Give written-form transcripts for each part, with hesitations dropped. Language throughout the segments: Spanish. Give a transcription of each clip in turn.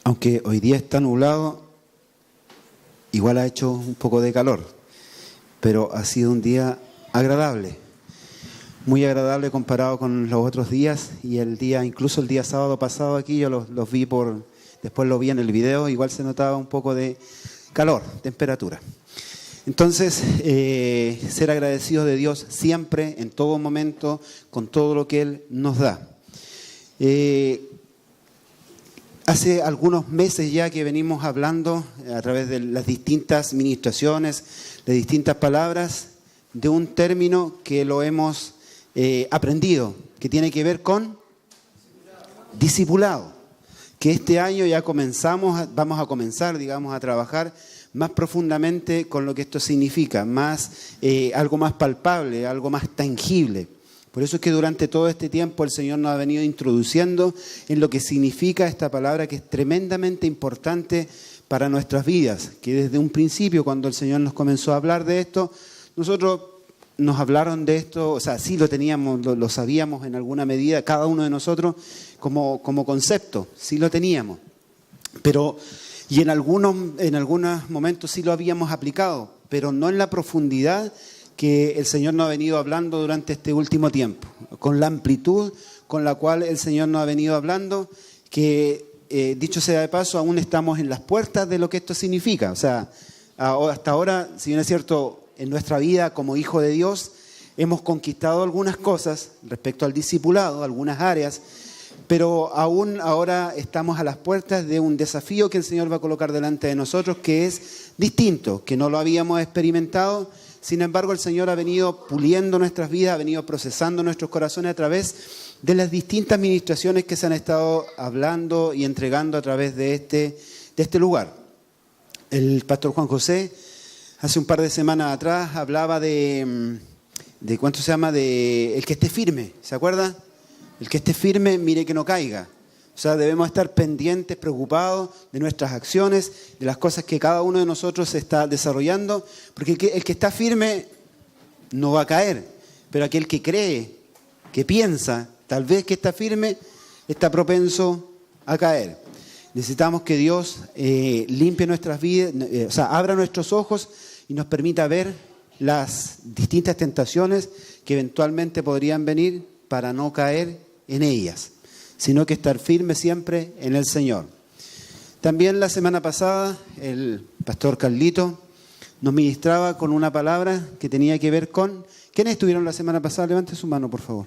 Aunque hoy día está nublado, igual ha hecho un poco de calor, pero ha sido un día agradable, muy agradable comparado con los otros días. Y incluso el día sábado pasado aquí, yo los vi después lo vi en el video, igual se notaba un poco de calor, temperatura. Entonces, ser agradecidos de Dios siempre, en todo momento, con todo lo que Él nos da. Hace algunos meses ya que venimos hablando a través de las distintas ministraciones, de distintas palabras, de un término que lo hemos aprendido, que tiene que ver con discipulado. Que este año ya vamos a comenzar, digamos, a trabajar más profundamente con lo que esto significa, algo más palpable, algo más tangible. Por eso es que durante todo este tiempo el Señor nos ha venido introduciendo en lo que significa esta palabra, que es tremendamente importante para nuestras vidas. Que desde un principio, cuando el Señor nos comenzó a hablar de esto, nos hablaron de esto, o sea, sí lo teníamos, lo sabíamos en alguna medida, cada uno de nosotros como concepto, sí lo teníamos. Y en algunos momentos sí lo habíamos aplicado, pero no en la profundidad que el Señor nos ha venido hablando durante este último tiempo, con la amplitud con la cual el Señor nos ha venido hablando, que dicho sea de paso, aún estamos en las puertas de lo que esto significa. O sea, hasta ahora, si bien es cierto, en nuestra vida como hijo de Dios, hemos conquistado algunas cosas respecto al discipulado, algunas áreas, pero aún ahora estamos a las puertas de un desafío que el Señor va a colocar delante de nosotros, que es distinto, que no lo habíamos experimentado. Sin embargo, el Señor ha venido puliendo nuestras vidas, ha venido procesando nuestros corazones a través de las distintas ministraciones que se han estado hablando y entregando a través de este lugar. El pastor Juan José, hace un par de semanas atrás, hablaba de ¿cuánto se llama? De el que esté firme, ¿se acuerda? El que esté firme, mire que no caiga. O sea, debemos estar pendientes, preocupados de nuestras acciones, de las cosas que cada uno de nosotros está desarrollando, porque el que está firme no va a caer, pero aquel que cree, que piensa, tal vez que está firme, está propenso a caer. Necesitamos que Dios limpie nuestras vidas, abra nuestros ojos y nos permita ver las distintas tentaciones que eventualmente podrían venir para no caer en ellas, sino que estar firme siempre en el Señor. También la semana pasada el pastor Carlito nos ministraba con una palabra que tenía que ver con... ¿Quiénes estuvieron la semana pasada? Levante su mano, por favor.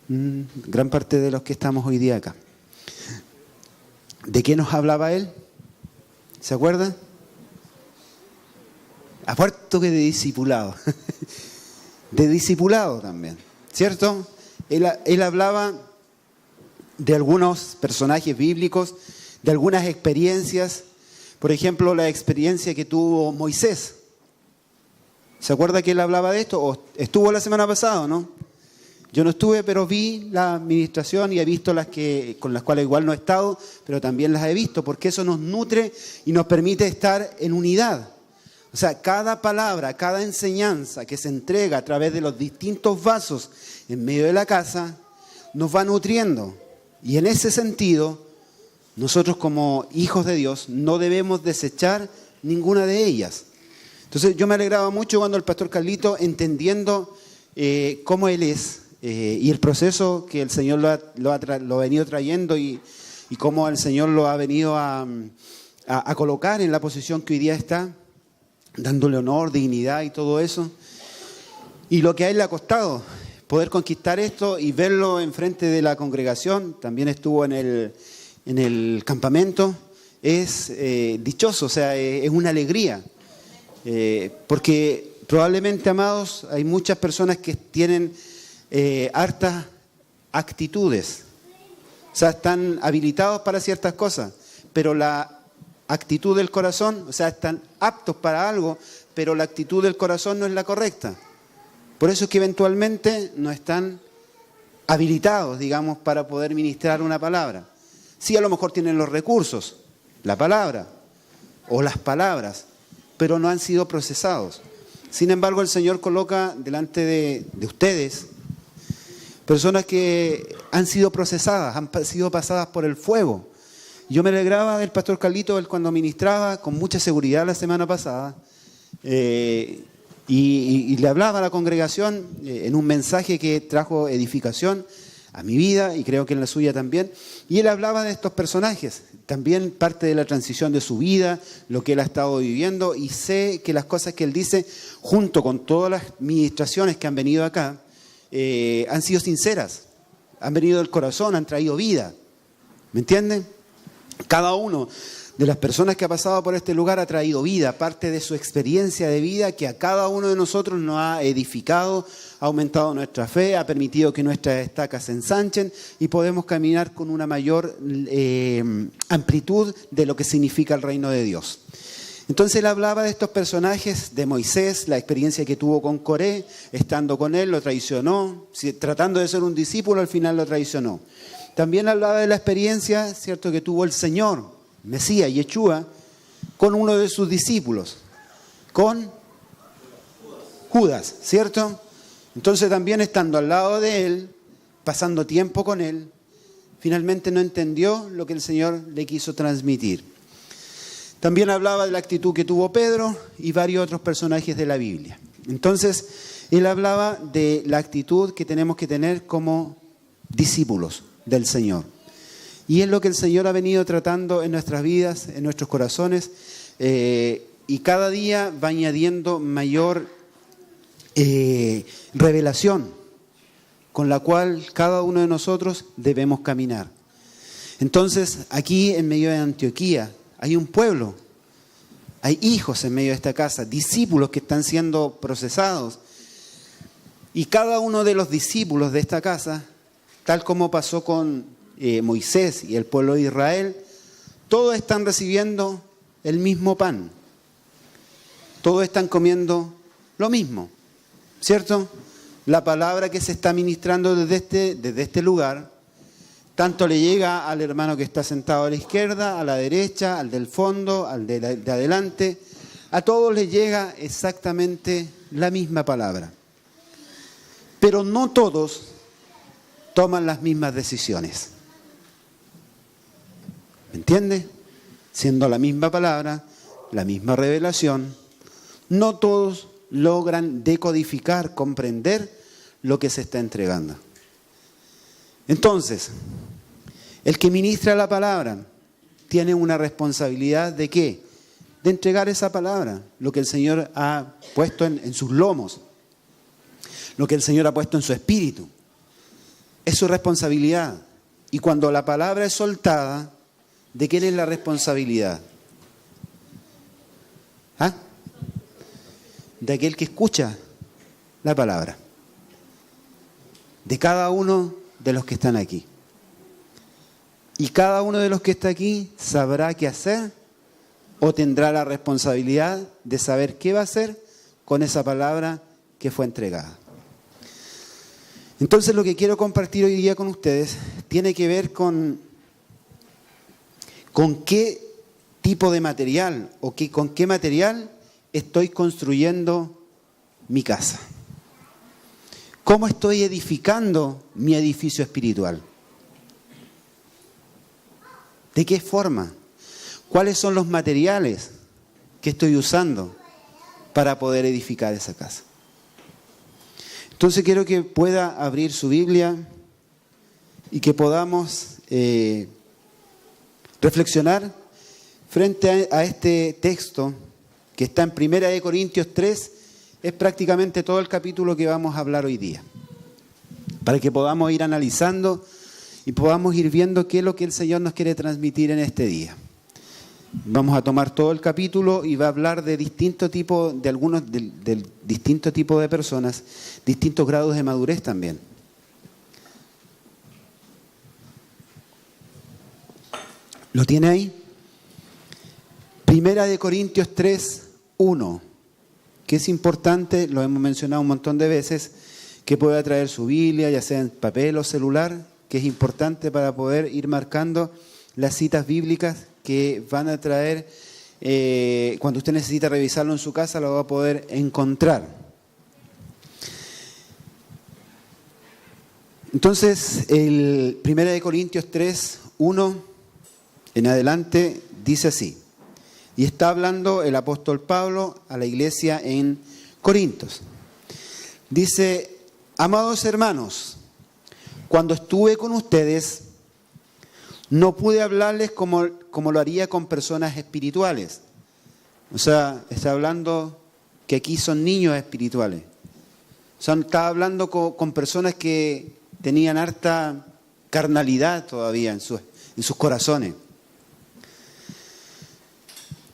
Gran parte de los que estamos hoy día acá. ¿De qué nos hablaba él? ¿Se acuerdan? Aparte que de discipulado. De discipulado también, ¿cierto? Él hablaba de algunos personajes bíblicos, de algunas experiencias. Por ejemplo, la experiencia que tuvo Moisés. ¿Se acuerda que él hablaba de esto? ¿O estuvo la semana pasada, no? Yo no estuve, pero vi la administración y he visto con las cuales igual no he estado, pero también las he visto, porque eso nos nutre y nos permite estar en unidad. O sea, cada palabra, cada enseñanza que se entrega a través de los distintos vasos en medio de la casa, nos va nutriendo. Y en ese sentido, nosotros como hijos de Dios no debemos desechar ninguna de ellas. Entonces yo me alegraba mucho cuando el pastor Carlito, entendiendo cómo él es y el proceso que el Señor lo ha venido trayendo y cómo el Señor lo ha venido a colocar en la posición que hoy día está, dándole honor, dignidad y todo eso. Y lo que a él le ha costado poder conquistar esto y verlo enfrente de la congregación, también estuvo en el campamento, es dichoso, o sea, es una alegría. Porque probablemente, amados, hay muchas personas que tienen hartas actitudes, o sea, están habilitados para ciertas cosas, pero la actitud del corazón, o sea, están aptos para algo, pero la actitud del corazón no es la correcta. Por eso es que eventualmente no están habilitados, digamos, para poder ministrar una palabra. Sí, a lo mejor tienen los recursos, la palabra o las palabras, pero no han sido procesados. Sin embargo, el Señor coloca delante de ustedes personas que han sido procesadas, han sido pasadas por el fuego, Yo me alegraba del pastor Carlito, él cuando ministraba con mucha seguridad la semana pasada, y le hablaba a la congregación en un mensaje que trajo edificación a mi vida y creo que en la suya también. Y él hablaba de estos personajes, también parte de la transición de su vida, lo que él ha estado viviendo, y sé que las cosas que él dice, junto con todas las ministraciones que han venido acá, han sido sinceras, han venido del corazón, han traído vida. ¿Me entienden? Cada uno de las personas que ha pasado por este lugar ha traído vida, parte de su experiencia de vida que a cada uno de nosotros nos ha edificado, ha aumentado nuestra fe, ha permitido que nuestras estacas se ensanchen y podemos caminar con una mayor amplitud de lo que significa el reino de Dios. Entonces él hablaba de estos personajes, de Moisés, la experiencia que tuvo con Coré, estando con él, lo traicionó, tratando de ser un discípulo, al final lo traicionó. También hablaba de la experiencia, ¿cierto?, que tuvo el Señor, Mesías, Yeshua, con uno de sus discípulos, con Judas, ¿cierto? Entonces también estando al lado de él, pasando tiempo con él, finalmente no entendió lo que el Señor le quiso transmitir. También hablaba de la actitud que tuvo Pedro y varios otros personajes de la Biblia. Entonces, él hablaba de la actitud que tenemos que tener como discípulos del Señor. Y es lo que el Señor ha venido tratando en nuestras vidas, en nuestros corazones, y cada día va añadiendo mayor revelación con la cual cada uno de nosotros debemos caminar. Entonces, aquí en medio de Antioquía hay un pueblo, hay hijos en medio de esta casa, discípulos que están siendo procesados. Y cada uno de los discípulos de esta casa, tal como pasó con Moisés y el pueblo de Israel, todos están recibiendo el mismo pan. Todos están comiendo lo mismo, ¿cierto? La palabra que se está ministrando desde este lugar, tanto le llega al hermano que está sentado a la izquierda, a la derecha, al del fondo, al de adelante. A todos les llega exactamente la misma palabra. Pero no todos toman las mismas decisiones. ¿Me entiende? Siendo la misma palabra, la misma revelación, no todos logran decodificar, comprender lo que se está entregando. Entonces, el que ministra la palabra tiene una responsabilidad ¿de qué? De entregar esa palabra, lo que el Señor ha puesto en sus lomos, lo que el Señor ha puesto en su espíritu. Es su responsabilidad. Y cuando la palabra es soltada, ¿de quién es la responsabilidad? ¿Ah? De aquel que escucha la palabra. De cada uno de los que están aquí. Y cada uno de los que está aquí sabrá qué hacer o tendrá la responsabilidad de saber qué va a hacer con esa palabra que fue entregada. Entonces lo que quiero compartir hoy día con ustedes tiene que ver con qué tipo de material o con qué material estoy construyendo mi casa. ¿Cómo estoy edificando mi edificio espiritual? ¿De qué forma? ¿Cuáles son los materiales que estoy usando para poder edificar esa casa? Entonces quiero que pueda abrir su Biblia y que podamos reflexionar frente a este texto que está en 1 Corintios 3, es prácticamente todo el capítulo que vamos a hablar hoy día, para que podamos ir analizando y podamos ir viendo qué es lo que el Señor nos quiere transmitir en este día. Vamos a tomar todo el capítulo y va a hablar de distinto tipo, de distinto tipo de personas, distintos grados de madurez también. ¿Lo tiene ahí? 1 Corintios 3, 1, que es importante, lo hemos mencionado un montón de veces, que pueda traer su Biblia, ya sea en papel o celular, que es importante para poder ir marcando las citas bíblicas que van a traer, cuando usted necesita revisarlo en su casa, lo va a poder encontrar. Entonces, el 1 Corintios 3, 1, en adelante dice así. Y está hablando el apóstol Pablo a la iglesia en Corintios. Dice: amados hermanos, cuando estuve con ustedes, no pude hablarles como lo haría con personas espirituales. O sea, está hablando que aquí son niños espirituales. O sea, está hablando con personas que tenían harta carnalidad todavía en sus corazones.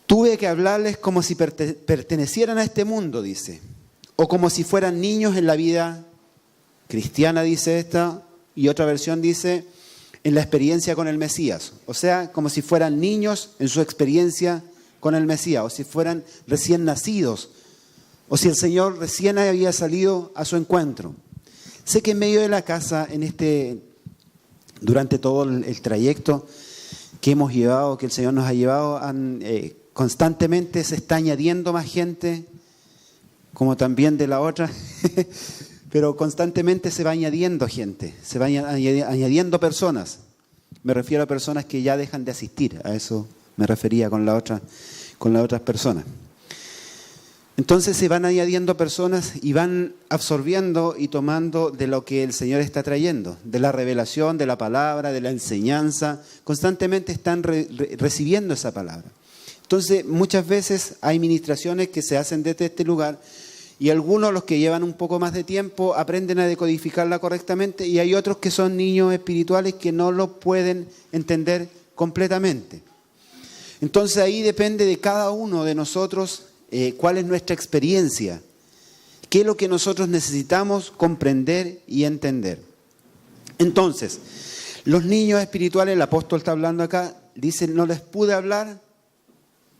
Tuve que hablarles como si pertenecieran a este mundo, dice. O como si fueran niños en la vida cristiana, dice esta. Y otra versión dice, en la experiencia con el Mesías. O sea, como si fueran niños en su experiencia con el Mesías. O si fueran recién nacidos. O si el Señor recién había salido a su encuentro. Sé que en medio de la casa, durante todo el trayecto que hemos llevado, que el Señor nos ha llevado, constantemente se está añadiendo más gente, como también de la otra, pero constantemente se va añadiendo gente, se va añadiendo personas. Me refiero a personas que ya dejan de asistir, a eso me refería con las otras personas. Entonces se van añadiendo personas y van absorbiendo y tomando de lo que el Señor está trayendo, de la revelación, de la palabra, de la enseñanza. Constantemente están recibiendo esa palabra. Entonces muchas veces hay ministraciones que se hacen desde este lugar y algunos, los que llevan un poco más de tiempo, aprenden a decodificarla correctamente y hay otros que son niños espirituales que no lo pueden entender completamente. Entonces ahí depende de cada uno de nosotros cuál es nuestra experiencia, qué es lo que nosotros necesitamos comprender y entender. Entonces, los niños espirituales, el apóstol está hablando acá, dice, no les pude hablar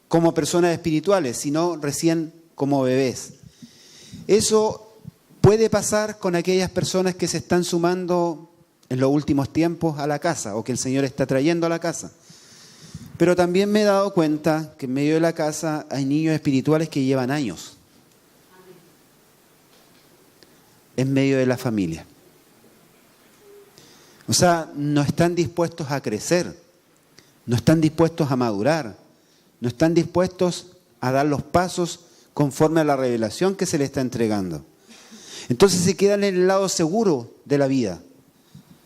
como personas espirituales, sino recién como bebés. Eso puede pasar con aquellas personas que se están sumando en los últimos tiempos a la casa o que el Señor está trayendo a la casa. Pero también me he dado cuenta que en medio de la casa hay niños espirituales que llevan años en medio de la familia. O sea, no están dispuestos a crecer, no están dispuestos a madurar, no están dispuestos a dar los pasos conforme a la revelación que se les está entregando. Entonces se quedan en el lado seguro de la vida,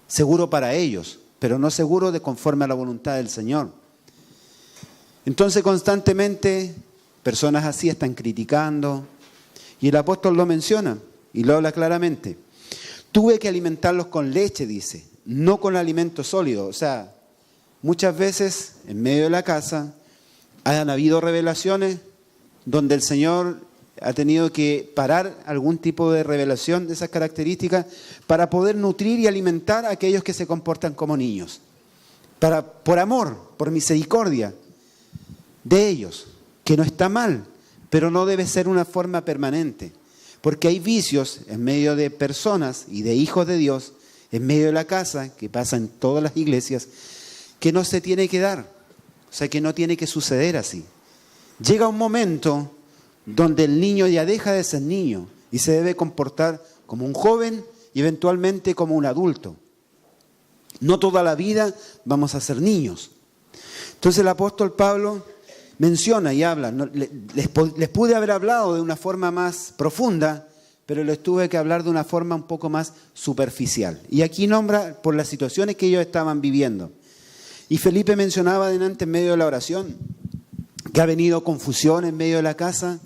seguro para ellos, pero no seguro de conforme a la voluntad del Señor. Entonces constantemente personas así están criticando y el apóstol lo menciona y lo habla claramente. Tuve que alimentarlos con leche, dice, no con alimento sólido. O sea, muchas veces en medio de la casa han habido revelaciones donde el Señor ha tenido que parar algún tipo de revelación de esas características para poder nutrir y alimentar a aquellos que se comportan como niños. Por amor, por misericordia de ellos, que no está mal, pero no debe ser una forma permanente, porque hay vicios en medio de personas y de hijos de Dios, en medio de la casa, que pasa en todas las iglesias, que no se tiene que dar, o sea, que no tiene que suceder así. Llega un momento donde el niño ya deja de ser niño y se debe comportar como un joven y eventualmente como un adulto. No toda la vida vamos a ser niños. Entonces el apóstol Pablo menciona y habla, les pude haber hablado de una forma más profunda, pero les tuve que hablar de una forma un poco más superficial. Y aquí nombra por las situaciones que ellos estaban viviendo. Y Felipe mencionaba adelante en medio de la oración que ha venido confusión en medio de la casa,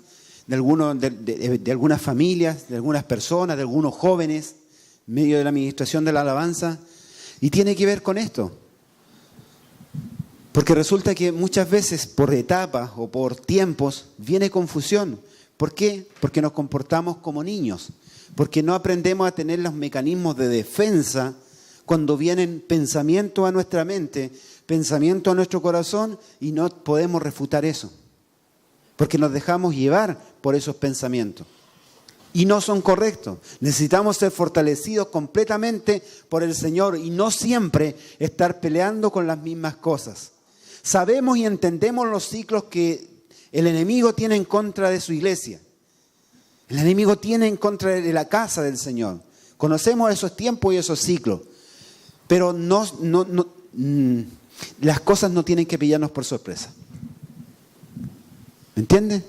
de algunas familias, de algunas personas, de algunos jóvenes, en medio de la administración de la alabanza, y tiene que ver con esto. Porque resulta que muchas veces por etapas o por tiempos viene confusión. ¿Por qué? Porque nos comportamos como niños. Porque no aprendemos a tener los mecanismos de defensa cuando vienen pensamientos a nuestra mente, pensamientos a nuestro corazón y no podemos refutar eso. Porque nos dejamos llevar por esos pensamientos. Y no son correctos. Necesitamos ser fortalecidos completamente por el Señor y no siempre estar peleando con las mismas cosas. Sabemos y entendemos los ciclos que el enemigo tiene en contra de su iglesia. El enemigo tiene en contra de la casa del Señor. Conocemos esos tiempos y esos ciclos. Pero Las cosas no tienen que pillarnos por sorpresa. ¿Me entiendes?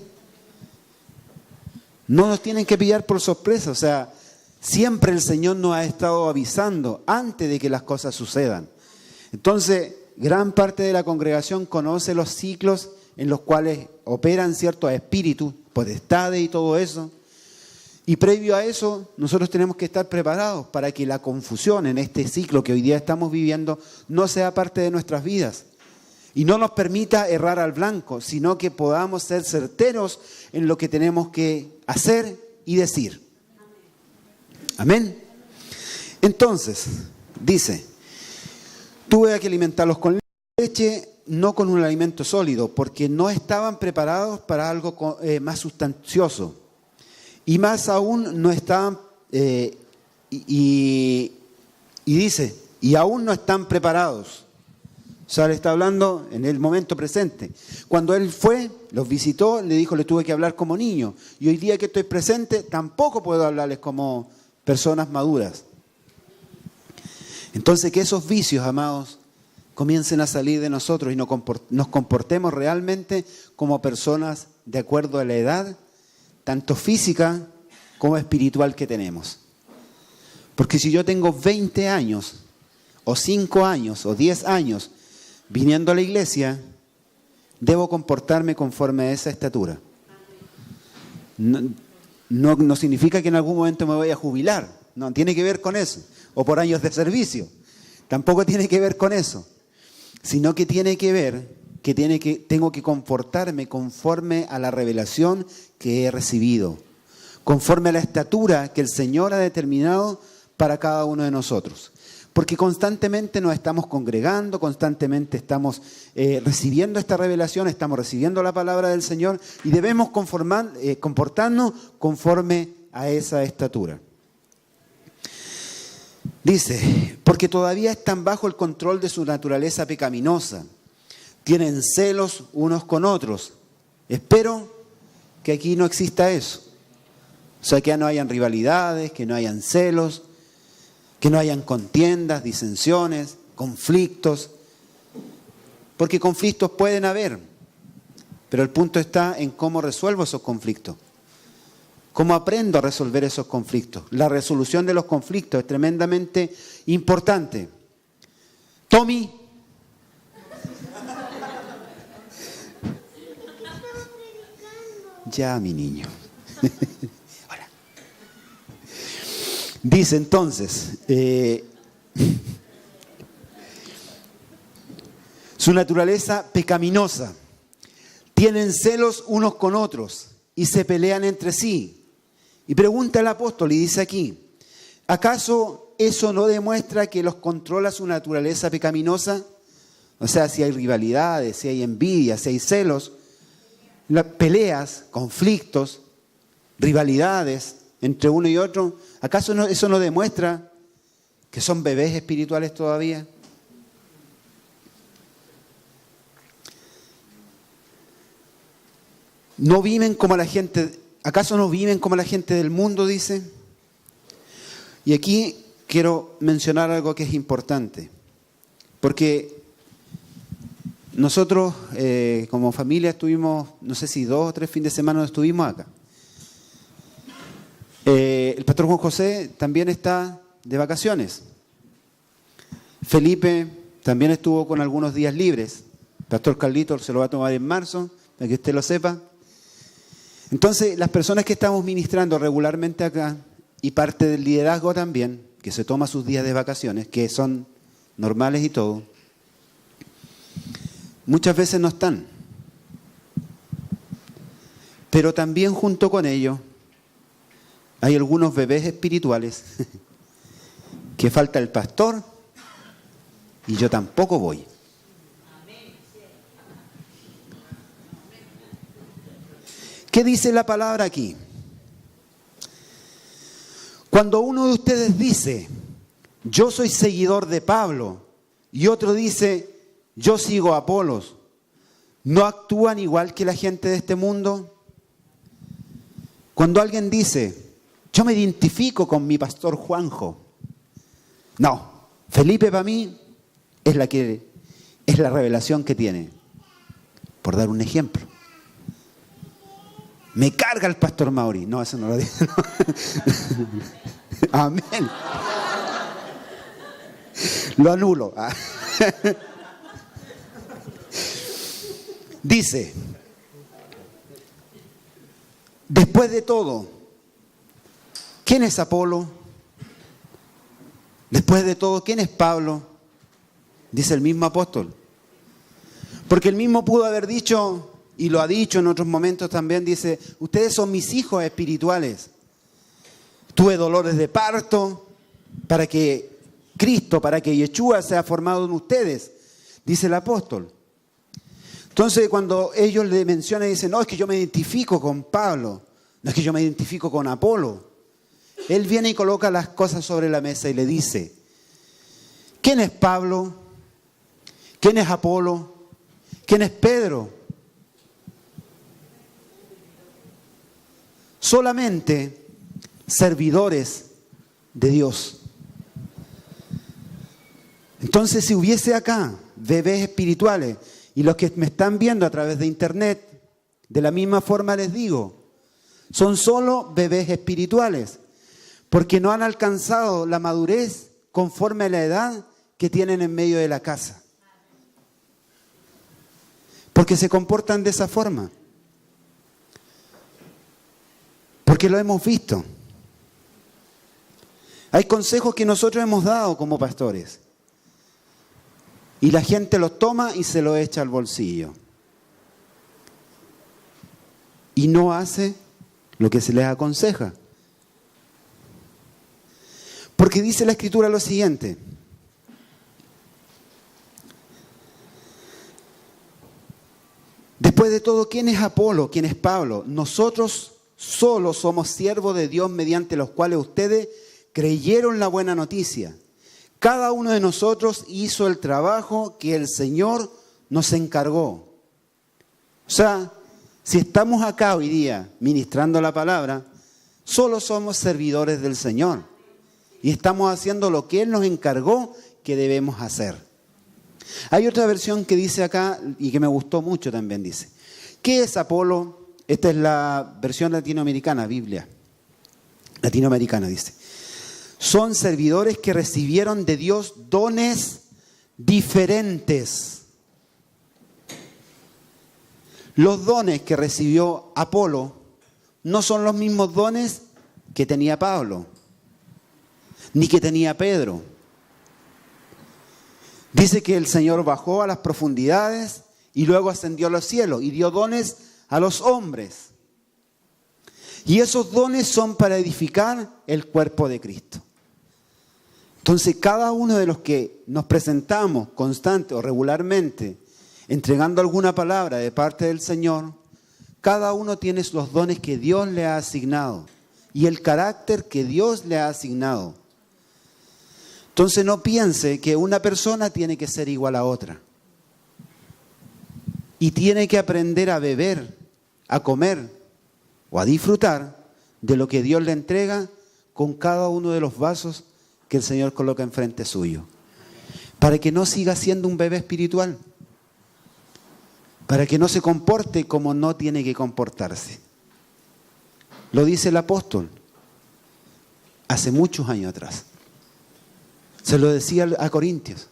No nos tienen que pillar por sorpresa. O sea, siempre el Señor nos ha estado avisando antes de que las cosas sucedan. Entonces, gran parte de la congregación conoce los ciclos en los cuales operan ciertos espíritus, potestades y todo eso. Y previo a eso, nosotros tenemos que estar preparados para que la confusión en este ciclo que hoy día estamos viviendo no sea parte de nuestras vidas. Y no nos permita errar al blanco, sino que podamos ser certeros en lo que tenemos que hacer y decir. Amén. Entonces, dice, tuve que alimentarlos con leche, no con un alimento sólido, porque no estaban preparados para algo más sustancioso. Y más aún no estaban, y dice, y aún no están preparados. O sea, le está hablando en el momento presente. Cuando él fue, los visitó, le dijo, le tuve que hablar como niño. Y hoy día que estoy presente, tampoco puedo hablarles como personas maduras. Entonces, que esos vicios, amados, comiencen a salir de nosotros y nos comportemos realmente como personas de acuerdo a la edad, tanto física como espiritual que tenemos. Porque si yo tengo 20 años, o 5 años, o 10 años, viniendo a la iglesia, debo comportarme conforme a esa estatura. No significa que en algún momento me vaya a jubilar, no, tiene que ver con eso, o por años de servicio, tampoco tiene que ver con eso, sino que tiene que ver que tengo que comportarme conforme a la revelación que he recibido, conforme a la estatura que el Señor ha determinado para cada uno de nosotros. Porque constantemente nos estamos congregando, constantemente estamos recibiendo esta revelación, estamos recibiendo la palabra del Señor y debemos comportarnos conforme a esa estatura. Dice, porque todavía están bajo el control de su naturaleza pecaminosa. Tienen celos unos con otros. Espero que aquí no exista eso. O sea, que ya no hayan rivalidades, que no hayan celos, que no hayan contiendas, disensiones, conflictos. Porque conflictos pueden haber, pero el punto está en cómo resuelvo esos conflictos. ¿Cómo aprendo a resolver esos conflictos? La resolución de los conflictos es tremendamente importante. Tommy. Ya, mi niño. Hola. Dice entonces, su naturaleza pecaminosa. Tienen celos unos con otros y se pelean entre sí. Y pregunta el apóstol y dice aquí, ¿acaso eso no demuestra que los controla su naturaleza pecaminosa? O sea, si hay rivalidades, si hay envidia, si hay celos, peleas, conflictos, rivalidades entre uno y otro, ¿acaso eso no demuestra que son bebés espirituales todavía? ¿No viven como la gente? ¿Acaso no viven como la gente del mundo, dice? Y aquí quiero mencionar algo que es importante, porque nosotros como familia estuvimos, no sé si 2 o 3 fines de semana estuvimos acá. El pastor Juan José también está de vacaciones. Felipe también estuvo con algunos días libres. El pastor Carlito se lo va a tomar en marzo, para que usted lo sepa. Entonces, las personas que estamos ministrando regularmente acá, y parte del liderazgo también, que se toma sus días de vacaciones, que son normales y todo, muchas veces no están. Pero también junto con ellos hay algunos bebés espirituales que falta el pastor y yo tampoco voy. ¿Qué dice la palabra aquí? Cuando uno de ustedes dice, yo soy seguidor de Pablo, y otro dice, yo sigo a Apolos, ¿no actúan igual que la gente de este mundo? Cuando alguien dice, yo me identifico con mi pastor Juanjo, no, Felipe para mí es es la revelación que tiene. Por dar un ejemplo. Me carga el pastor Mauri. No, eso no lo digo. No. Amén. Lo anulo. Dice, después de todo, ¿quién es Apolo? Después de todo, ¿quién es Pablo? Dice el mismo apóstol. Porque él mismo pudo haber dicho, y lo ha dicho en otros momentos también, dice, ustedes son mis hijos espirituales. Tuve dolores de parto para que Cristo, para que Yeshua sea formado en ustedes, dice el apóstol. Entonces cuando ellos le mencionan y dicen, no, es que yo me identifico con Pablo, no es que yo me identifico con Apolo. Él viene y coloca las cosas sobre la mesa y le dice, ¿quién es Pablo? ¿Quién es Apolo? ¿Quién es Pedro? Solamente servidores de Dios. Entonces, si hubiese acá bebés espirituales, y los que me están viendo a través de internet, de la misma forma les digo, son solo bebés espirituales, porque no han alcanzado la madurez conforme a la edad que tienen en medio de la casa. Porque se comportan de esa forma. Porque lo hemos visto. Hay consejos que nosotros hemos dado como pastores. Y la gente los toma y se los echa al bolsillo. Y no hace lo que se les aconseja. Porque dice la Escritura lo siguiente. Después de todo, ¿quién es Apolo? ¿Quién es Pablo? Nosotros solo somos siervos de Dios mediante los cuales ustedes creyeron la buena noticia. Cada uno de nosotros hizo el trabajo que el Señor nos encargó. O sea, si estamos acá hoy día ministrando la palabra, solo somos servidores del Señor. Y estamos haciendo lo que Él nos encargó que debemos hacer. Hay otra versión que dice acá, y que me gustó mucho también, dice, ¿qué es Apolo? Esta es la versión latinoamericana, Biblia. Latinoamericana dice. Son servidores que recibieron de Dios dones diferentes. Los dones que recibió Apolo no son los mismos dones que tenía Pablo, ni que tenía Pedro. Dice que el Señor bajó a las profundidades y luego ascendió a los cielos y dio dones a los hombres. Y esos dones son para edificar el cuerpo de Cristo. Entonces, cada uno de los que nos presentamos constante o regularmente, entregando alguna palabra de parte del Señor, cada uno tiene los dones que Dios le ha asignado y el carácter que Dios le ha asignado. Entonces, no piense que una persona tiene que ser igual a otra. Y tiene que aprender a beber, a comer o a disfrutar de lo que Dios le entrega con cada uno de los vasos que el Señor coloca enfrente suyo. Para que no siga siendo un bebé espiritual. Para que no se comporte como no tiene que comportarse. Lo dice el apóstol hace muchos años atrás. Se lo decía a Corintios.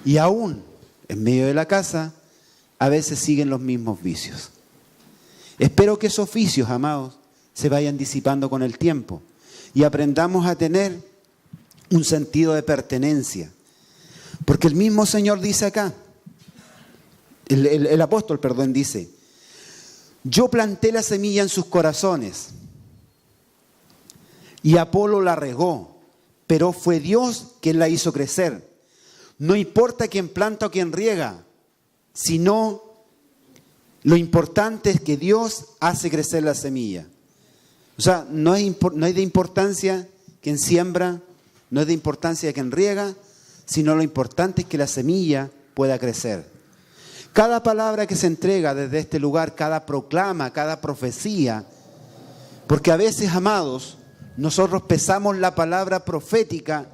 Y aún en medio de la casa a veces siguen los mismos vicios. Espero que esos vicios, amados, se vayan disipando con el tiempo y aprendamos a tener un sentido de pertenencia. Porque el mismo Señor dice acá, el apóstol, dice, yo planté la semilla en sus corazones y Apolo la regó, pero fue Dios quien la hizo crecer. No importa quién planta o quién riega, sino lo importante es que Dios hace crecer la semilla. O sea, no es de importancia quien siembra, no es de importancia quien riega, sino lo importante es que la semilla pueda crecer. Cada palabra que se entrega desde este lugar, cada proclama, cada profecía, porque a veces, amados, nosotros pesamos la palabra profética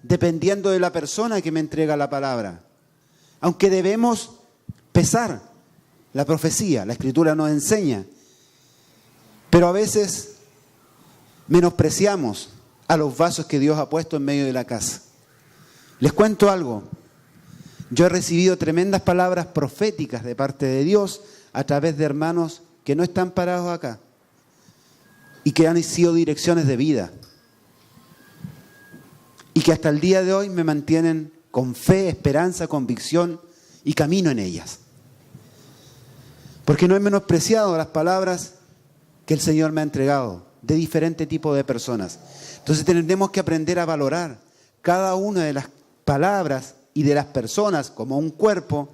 dependiendo de la persona que me entrega la palabra. Aunque debemos pesar la profecía, la Escritura nos enseña, pero a veces menospreciamos a los vasos que Dios ha puesto en medio de la casa. Les cuento algo. Yo he recibido tremendas palabras proféticas de parte de Dios a través de hermanos que no están parados acá y que han sido direcciones de vida y que hasta el día de hoy me mantienen con fe, esperanza, convicción y camino en ellas. Porque no he menospreciado las palabras que el Señor me ha entregado de diferente tipo de personas. Entonces tenemos que aprender a valorar cada una de las palabras y de las personas como un cuerpo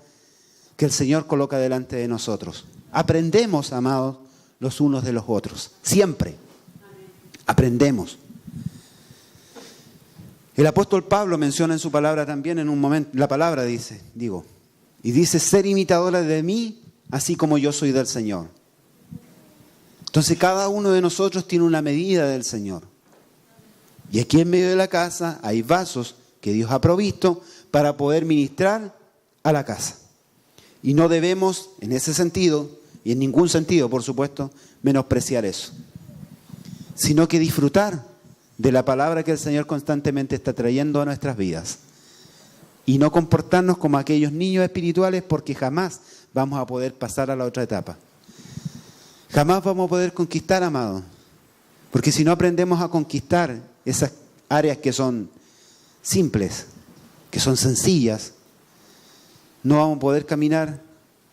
que el Señor coloca delante de nosotros. Aprendemos, amados, los unos de los otros. Siempre aprendemos. El apóstol Pablo menciona en su palabra también en un momento, la palabra dice, y dice, ser imitadora de mí, así como yo soy del Señor. Entonces cada uno de nosotros tiene una medida del Señor. Y aquí en medio de la casa hay vasos que Dios ha provisto para poder ministrar a la casa. Y no debemos, en ese sentido, y en ningún sentido, por supuesto, menospreciar eso. Sino que disfrutar de la palabra que el Señor constantemente está trayendo a nuestras vidas. Y no comportarnos como aquellos niños espirituales, porque jamás vamos a poder pasar a la otra etapa. Jamás vamos a poder conquistar, amados. Porque si no aprendemos a conquistar esas áreas que son simples, que son sencillas, no vamos a poder caminar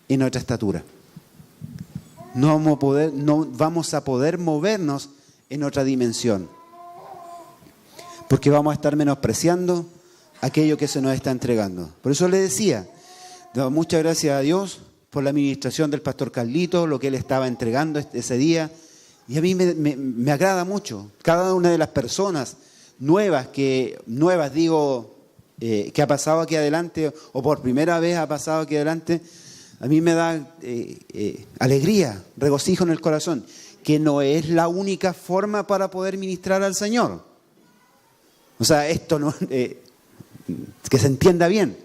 en nuestra estatura. No vamos a poder movernos en otra dimensión. Porque vamos a estar menospreciando aquello que se nos está entregando. Por eso le decía, doy muchas gracias a Dios por la administración del pastor Carlito, lo que él estaba entregando ese día. Y a mí me agrada mucho. Cada una de las personas que ha pasado aquí adelante, o por primera vez ha pasado aquí adelante, a mí me da alegría, regocijo en el corazón, que no es la única forma para poder ministrar al Señor. O sea, esto no, que se entienda bien.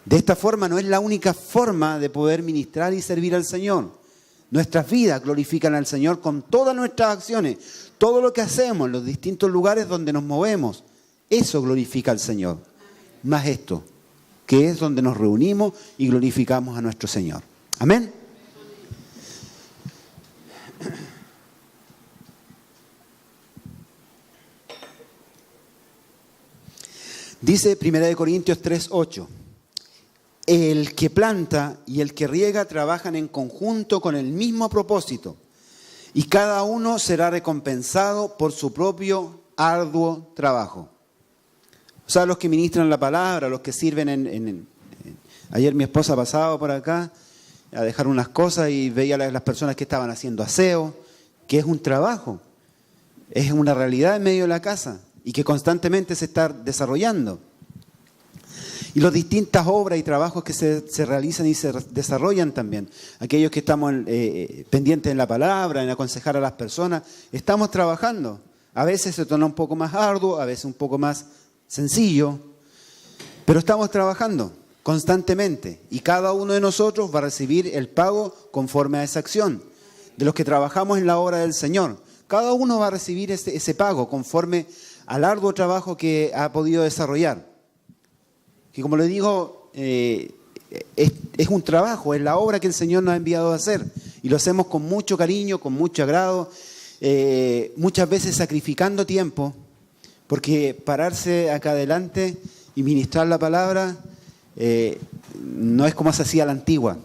De esta forma no es la única forma de poder ministrar y servir al Señor. Nuestras vidas glorifican al Señor con todas nuestras acciones. Todo lo que hacemos en los distintos lugares donde nos movemos, eso glorifica al Señor. Más esto, que es donde nos reunimos y glorificamos a nuestro Señor. Amén. Dice 1 Corintios 3:8. El que planta y el que riega trabajan en conjunto con el mismo propósito, y cada uno será recompensado por su propio arduo trabajo. O sea, los que ministran la palabra, los que sirven ayer mi esposa pasaba por acá a dejar unas cosas y veía a las personas que estaban haciendo aseo, que es un trabajo, es una realidad en medio de la casa y que constantemente se está desarrollando. Y las distintas obras y trabajos que se realizan y se desarrollan también. Aquellos que estamos pendientes en la palabra, en aconsejar a las personas, estamos trabajando. A veces se torna un poco más arduo, a veces un poco más sencillo, pero estamos trabajando constantemente. Y cada uno de nosotros va a recibir el pago conforme a esa acción. De los que trabajamos en la obra del Señor, cada uno va a recibir ese pago conforme al arduo trabajo que ha podido desarrollar. Que como le digo, es un trabajo, es la obra que el Señor nos ha enviado a hacer. Y lo hacemos con mucho cariño, con mucho agrado, muchas veces sacrificando tiempo, porque pararse acá adelante y ministrar la palabra no es como se hacía a la antigua.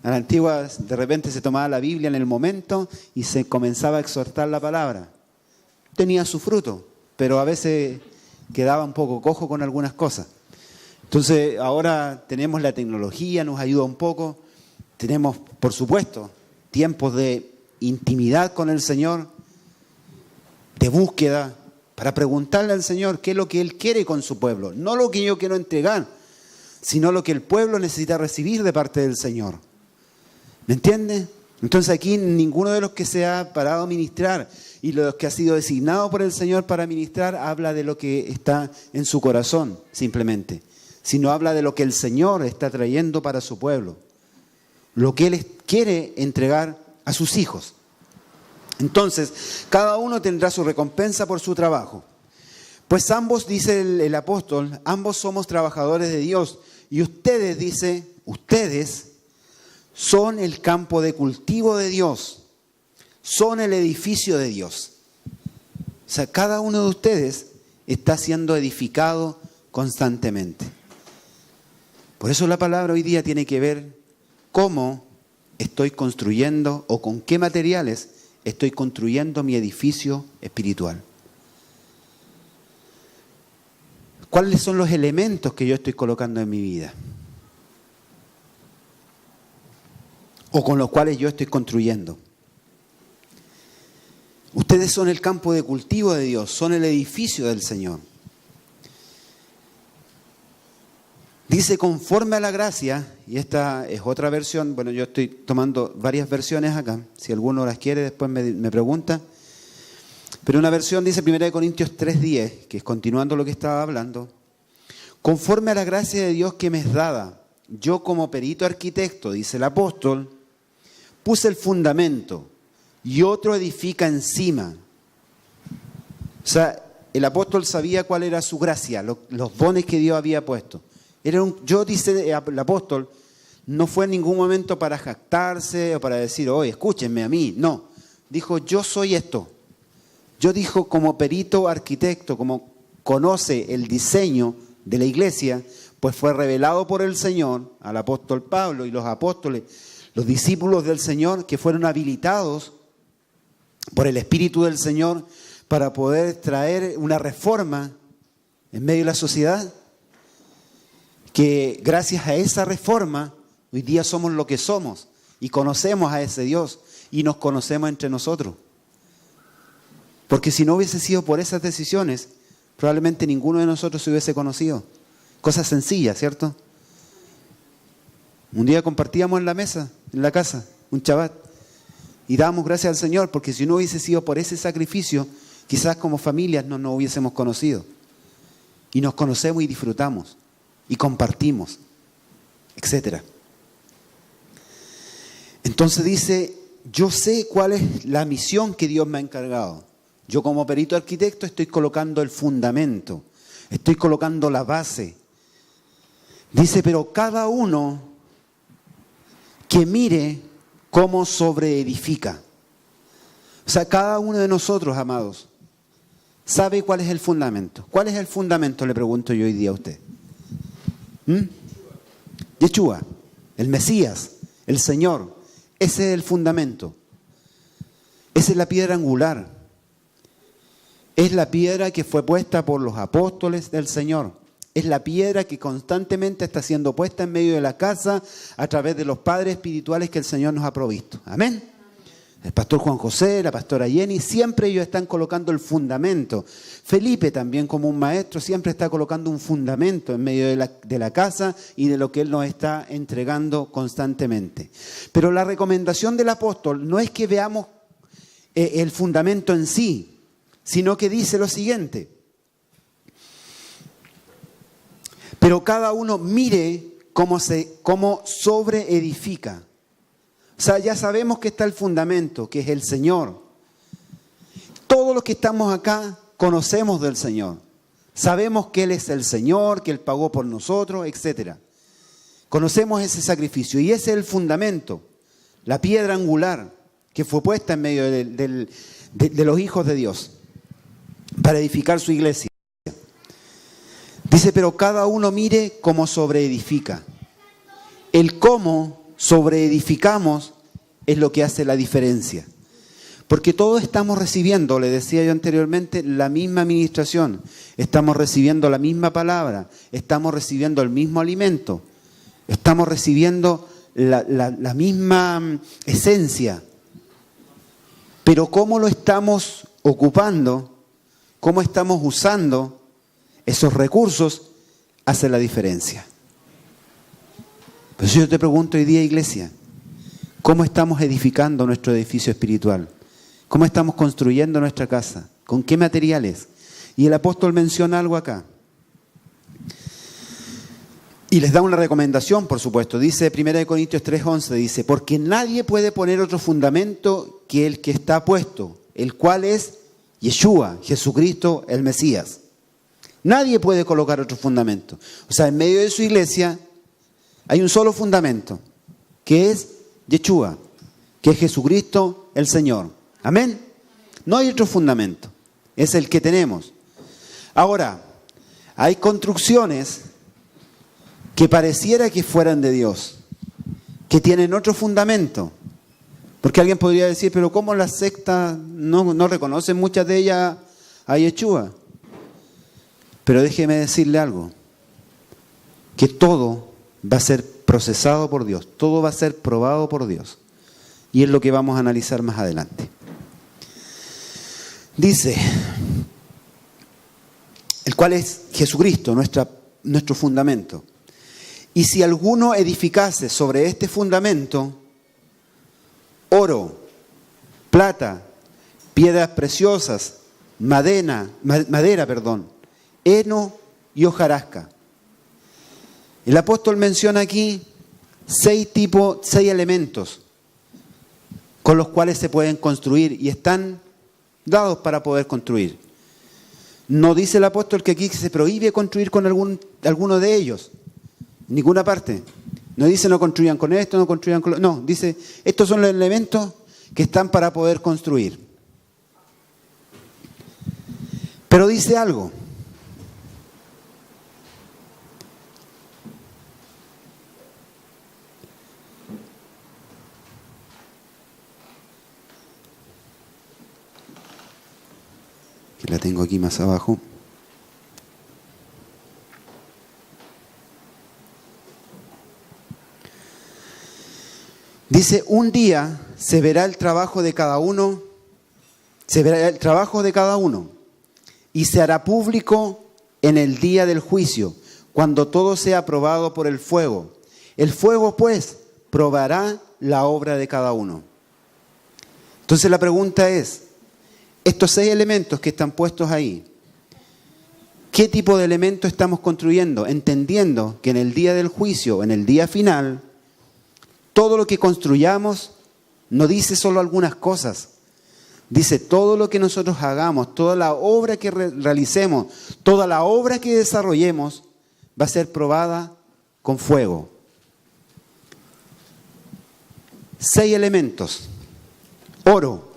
A la antigua de repente se tomaba la Biblia en el momento y se comenzaba a exhortar la palabra. Tenía su fruto, pero a veces quedaba un poco cojo con algunas cosas. Entonces ahora tenemos la tecnología, nos ayuda un poco, tenemos por supuesto tiempos de intimidad con el Señor, de búsqueda, para preguntarle al Señor qué es lo que Él quiere con su pueblo, no lo que yo quiero entregar, sino lo que el pueblo necesita recibir de parte del Señor. ¿Me entiende? Entonces aquí ninguno de los que se ha parado a ministrar y los que ha sido designado por el Señor para ministrar habla de lo que está en su corazón simplemente, sino habla de lo que el Señor está trayendo para su pueblo, lo que Él quiere entregar a sus hijos. Entonces, cada uno tendrá su recompensa por su trabajo. Pues ambos, dice el apóstol, ambos somos trabajadores de Dios. Y ustedes, dice, ustedes son el campo de cultivo de Dios, son el edificio de Dios. O sea, cada uno de ustedes está siendo edificado constantemente. Por eso la palabra hoy día tiene que ver cómo estoy construyendo o con qué materiales estoy construyendo mi edificio espiritual. ¿Cuáles son los elementos que yo estoy colocando en mi vida? O con los cuales yo estoy construyendo. Ustedes son el campo de cultivo de Dios, son el edificio del Señor. Dice conforme a la gracia, y esta es otra versión, bueno, yo estoy tomando varias versiones acá, si alguno las quiere después me pregunta, pero una versión dice 1 Corintios 3:10, que es continuando lo que estaba hablando, conforme a la gracia de Dios que me es dada, yo como perito arquitecto, dice el apóstol, puse el fundamento y otro edifica encima. O sea, el apóstol sabía cuál era su gracia, los dones que Dios había puesto. Dice el apóstol, no fue en ningún momento para jactarse o para decir, oye, escúchenme a mí. No, dijo, yo soy esto. Yo dijo, como perito arquitecto, como conoce el diseño de la iglesia, pues fue revelado por el Señor al apóstol Pablo y los apóstoles, los discípulos del Señor que fueron habilitados por el Espíritu del Señor para poder traer una reforma en medio de la sociedad, que gracias a esa reforma hoy día somos lo que somos y conocemos a ese Dios y nos conocemos entre nosotros. Porque si no hubiese sido por esas decisiones, probablemente ninguno de nosotros se hubiese conocido. Cosas sencillas, ¿cierto? Un día compartíamos en la mesa, en la casa, un Shabbat, y dábamos gracias al Señor, porque si no hubiese sido por ese sacrificio, quizás como familias no nos hubiésemos conocido. Y nos conocemos y disfrutamos, y compartimos, etc. Entonces dice, yo sé cuál es la misión que Dios me ha encargado. Yo como perito arquitecto estoy colocando el fundamento, estoy colocando la base. Dice, pero cada uno que mire cómo sobreedifica. O sea, cada uno de nosotros, amados, sabe cuál es el fundamento. ¿Cuál es el fundamento? Le pregunto yo hoy día a usted. Yeshua, el Mesías, el Señor. Ese es el fundamento. Esa es la piedra angular. Es la piedra que fue puesta por los apóstoles del Señor. Es la piedra que constantemente está siendo puesta en medio de la casa a través de los padres espirituales que el Señor nos ha provisto. Amén. El pastor Juan José, la pastora Jenny, siempre ellos están colocando el fundamento. Felipe también, como un maestro, siempre está colocando un fundamento en medio de la casa y de lo que él nos está entregando constantemente. Pero la recomendación del apóstol no es que veamos el fundamento en sí, sino que dice lo siguiente. Pero cada uno mire cómo sobreedifica. O sea, ya sabemos que está el fundamento, que es el Señor. Todos los que estamos acá conocemos del Señor. Sabemos que Él es el Señor, que Él pagó por nosotros, etc. Conocemos ese sacrificio y ese es el fundamento, la piedra angular que fue puesta en medio de los hijos de Dios para edificar su iglesia. Dice, pero cada uno mire cómo sobreedifica. El cómo sobreedificamos es lo que hace la diferencia. Porque todos estamos recibiendo, le decía yo anteriormente, la misma administración. Estamos recibiendo la misma palabra. Estamos recibiendo el mismo alimento. Estamos recibiendo la misma esencia. Pero cómo lo estamos ocupando, cómo estamos usando esos recursos, hace la diferencia. Por eso yo te pregunto hoy día, iglesia, ¿cómo estamos edificando nuestro edificio espiritual? ¿Cómo estamos construyendo nuestra casa? ¿Con qué materiales? Y el apóstol menciona algo acá. Y les da una recomendación, por supuesto. Dice 1 Corintios 3:11, dice, porque nadie puede poner otro fundamento que el que está puesto, el cual es Yeshua, Jesucristo, el Mesías. Nadie puede colocar otro fundamento. O sea, en medio de su iglesia hay un solo fundamento, que es Yeshua, que es Jesucristo, el Señor. Amén. No hay otro fundamento. Es el que tenemos. Ahora, hay construcciones que pareciera que fueran de Dios, que tienen otro fundamento. Porque alguien podría decir, pero ¿cómo las sectas no reconocen muchas de ellas a Yeshua? Pero déjeme decirle algo, que todo va a ser procesado por Dios, todo va a ser probado por Dios. Y es lo que vamos a analizar más adelante. Dice, el cual es Jesucristo, nuestro fundamento. Y si alguno edificase sobre este fundamento oro, plata, piedras preciosas, madera, heno y hojarasca. El apóstol menciona aquí 6 elementos con los cuales se pueden construir y están dados para poder construir. No dice el apóstol que aquí se prohíbe construir con alguno de ellos. En ninguna parte. No dice no construyan con esto, no construyan con lo... No, dice estos son los elementos que están para poder construir. Pero dice algo. Que la tengo aquí más abajo. Dice, un día se verá el trabajo de cada uno, y se hará público en el día del juicio, cuando todo sea probado por el fuego. El fuego, pues, probará la obra de cada uno. Entonces la pregunta es, estos 6 elementos que están puestos ahí, ¿qué tipo de elementos estamos construyendo? Entendiendo que en el día del juicio, en el día final, todo lo que construyamos no dice solo algunas cosas. Dice todo lo que nosotros hagamos, toda la obra que realicemos, toda la obra que desarrollemos va a ser probada con fuego. 6 elementos. Oro,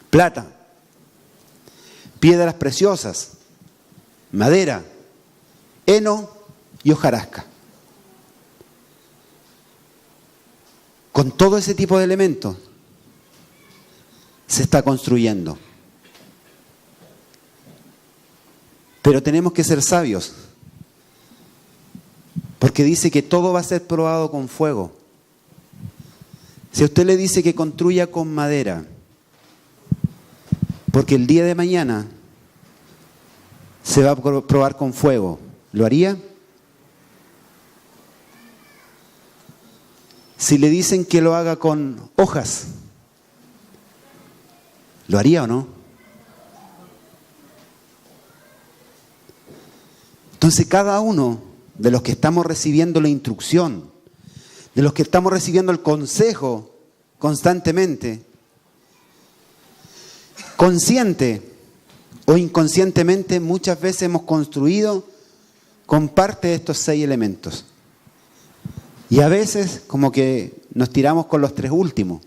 plata, piedras preciosas, madera, heno y hojarasca. Con todo ese tipo de elementos se está construyendo. Pero tenemos que ser sabios, porque dice que todo va a ser probado con fuego. Si a usted le dice que construya con madera, porque el día de mañana se va a probar con fuego, ¿lo haría? Si le dicen que lo haga con hojas, ¿lo haría o no? Entonces cada uno de los que estamos recibiendo la instrucción, de los que estamos recibiendo el consejo constantemente, consciente o inconscientemente, muchas veces hemos construido con parte de estos 6 elementos. Y a veces como que nos tiramos con los 3 últimos.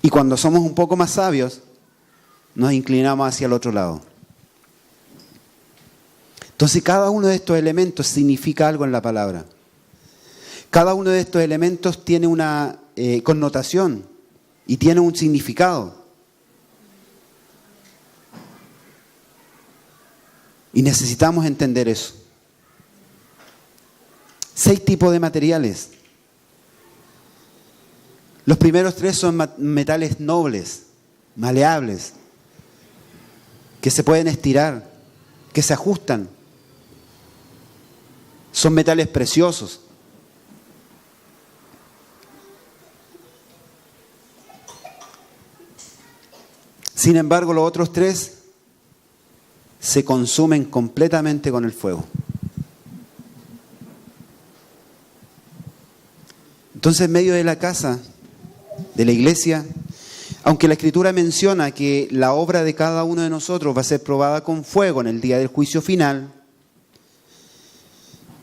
Y cuando somos un poco más sabios, nos inclinamos hacia el otro lado. Entonces cada uno de estos elementos significa algo en la palabra. Cada uno de estos elementos tiene una connotación y tiene un significado. Y necesitamos entender eso. 6 tipos de materiales. Los primeros 3 son metales nobles, maleables, que se pueden estirar, que se ajustan. Son metales preciosos. Sin embargo, los otros 3 se consumen completamente con el fuego. Entonces, en medio de la casa, de la iglesia, aunque la Escritura menciona que la obra de cada uno de nosotros va a ser probada con fuego en el día del juicio final,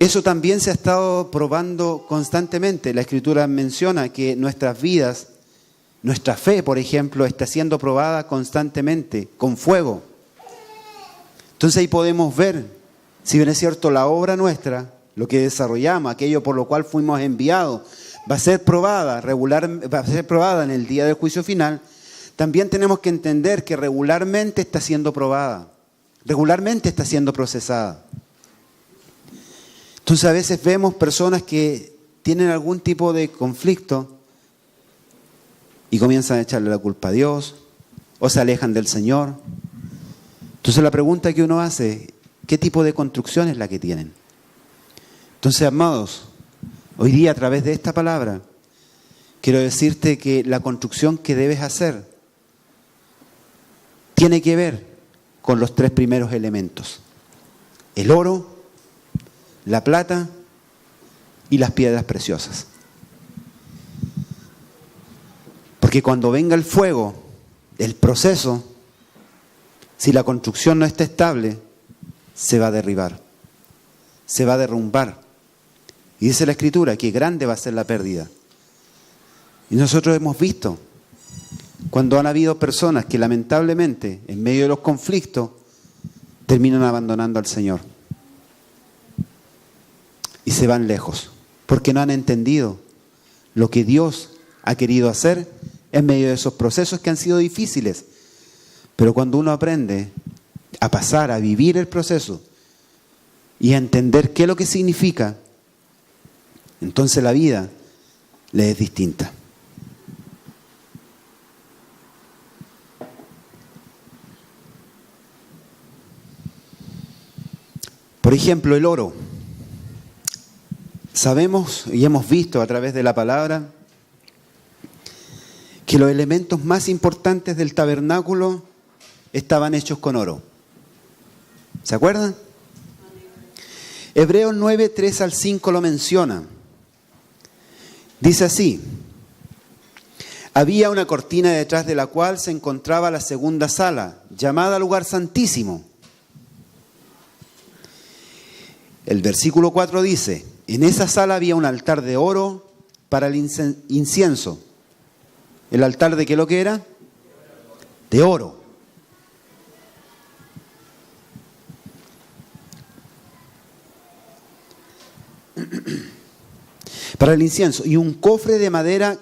eso también se ha estado probando constantemente. La Escritura menciona que nuestras vidas, nuestra fe, por ejemplo, está siendo probada constantemente con fuego. Entonces ahí podemos ver, si bien es cierto, la obra nuestra, lo que desarrollamos, aquello por lo cual fuimos enviados, va a ser probada en el día del juicio final. También tenemos que entender que regularmente está siendo probada, regularmente está siendo procesada. Entonces a veces vemos personas que tienen algún tipo de conflicto y comienzan a echarle la culpa a Dios o se alejan del Señor. Entonces la pregunta que uno hace, ¿qué tipo de construcción es la que tienen? Entonces, amados, hoy día a través de esta palabra quiero decirte que la construcción que debes hacer tiene que ver con los 3 primeros elementos: el oro, la plata y las piedras preciosas. Porque cuando venga el fuego, el proceso, si la construcción no está estable, se va a derribar, se va a derrumbar. Y dice la Escritura que grande va a ser la pérdida. Y nosotros hemos visto cuando han habido personas que lamentablemente en medio de los conflictos terminan abandonando al Señor y se van lejos porque no han entendido lo que Dios ha querido hacer en medio de esos procesos que han sido difíciles. Pero cuando uno aprende a pasar, a vivir el proceso y a entender qué es lo que significa, entonces la vida le es distinta. Por ejemplo, el oro. Sabemos y hemos visto a través de la palabra que los elementos más importantes del tabernáculo estaban hechos con oro. ¿Se acuerdan? Hebreos 9, 3 al 5 lo menciona. Dice así: había una cortina detrás de la cual se encontraba la segunda sala, llamada Lugar Santísimo. El versículo 4 dice: en esa sala había un altar de oro para el incienso. ¿El altar de qué lo que era? De oro. Para el incienso. Y un cofre de madera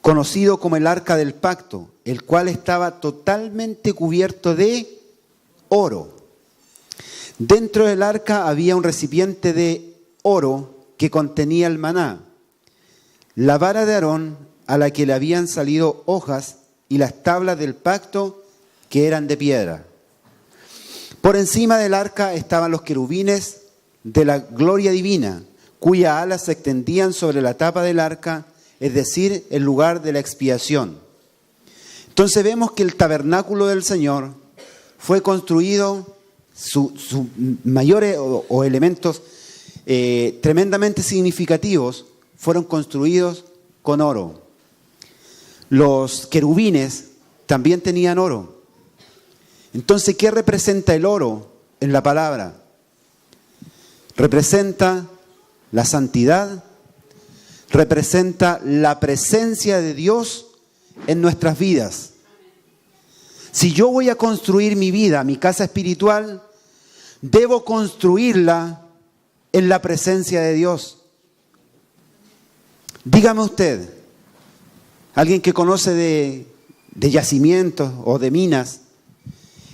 conocido como el Arca del Pacto, el cual estaba totalmente cubierto de oro. Dentro del arca había un recipiente de oro que contenía el maná, la vara de Aarón a la que le habían salido hojas y las tablas del pacto que eran de piedra. Por encima del arca estaban los querubines de la gloria divina, cuyas alas se extendían sobre la tapa del arca, es decir, el lugar de la expiación. Entonces vemos que el tabernáculo del Señor fue construido, sus mayores o elementos tremendamente significativos fueron construidos con oro. Los querubines también tenían oro. Entonces, ¿qué representa el oro en la palabra? Representa la santidad, representa la presencia de Dios en nuestras vidas. Si yo voy a construir mi vida, mi casa espiritual, debo construirla en la presencia de Dios. Dígame usted, alguien que conoce de yacimientos o de minas,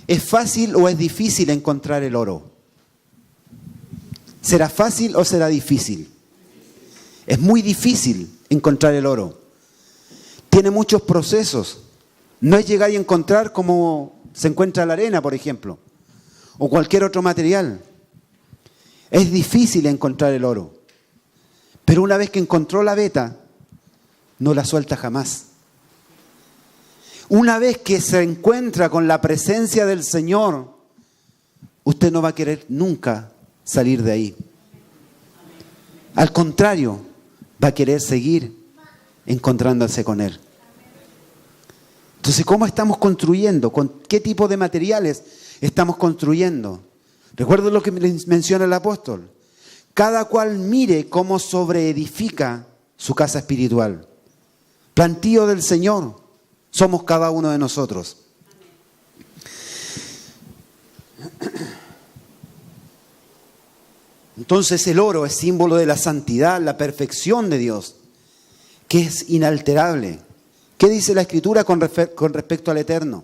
¿es fácil o es difícil encontrar el oro? ¿Será fácil o será difícil? Es muy difícil encontrar el oro. Tiene muchos procesos. No es llegar y encontrar como se encuentra la arena, por ejemplo, o cualquier otro material. Es difícil encontrar el oro. Pero una vez que encontró la veta, no la suelta jamás. Una vez que se encuentra con la presencia del Señor, usted no va a querer nunca salir de ahí. Al contrario, va a querer seguir encontrándose con Él. Entonces, ¿cómo estamos construyendo? ¿Con qué tipo de materiales estamos construyendo? Recuerdo lo que menciona el apóstol. Cada cual mire cómo sobreedifica su casa espiritual. Plantío del Señor somos cada uno de nosotros. Entonces el oro es símbolo de la santidad, la perfección de Dios, que es inalterable. ¿Qué dice la Escritura con respecto al Eterno?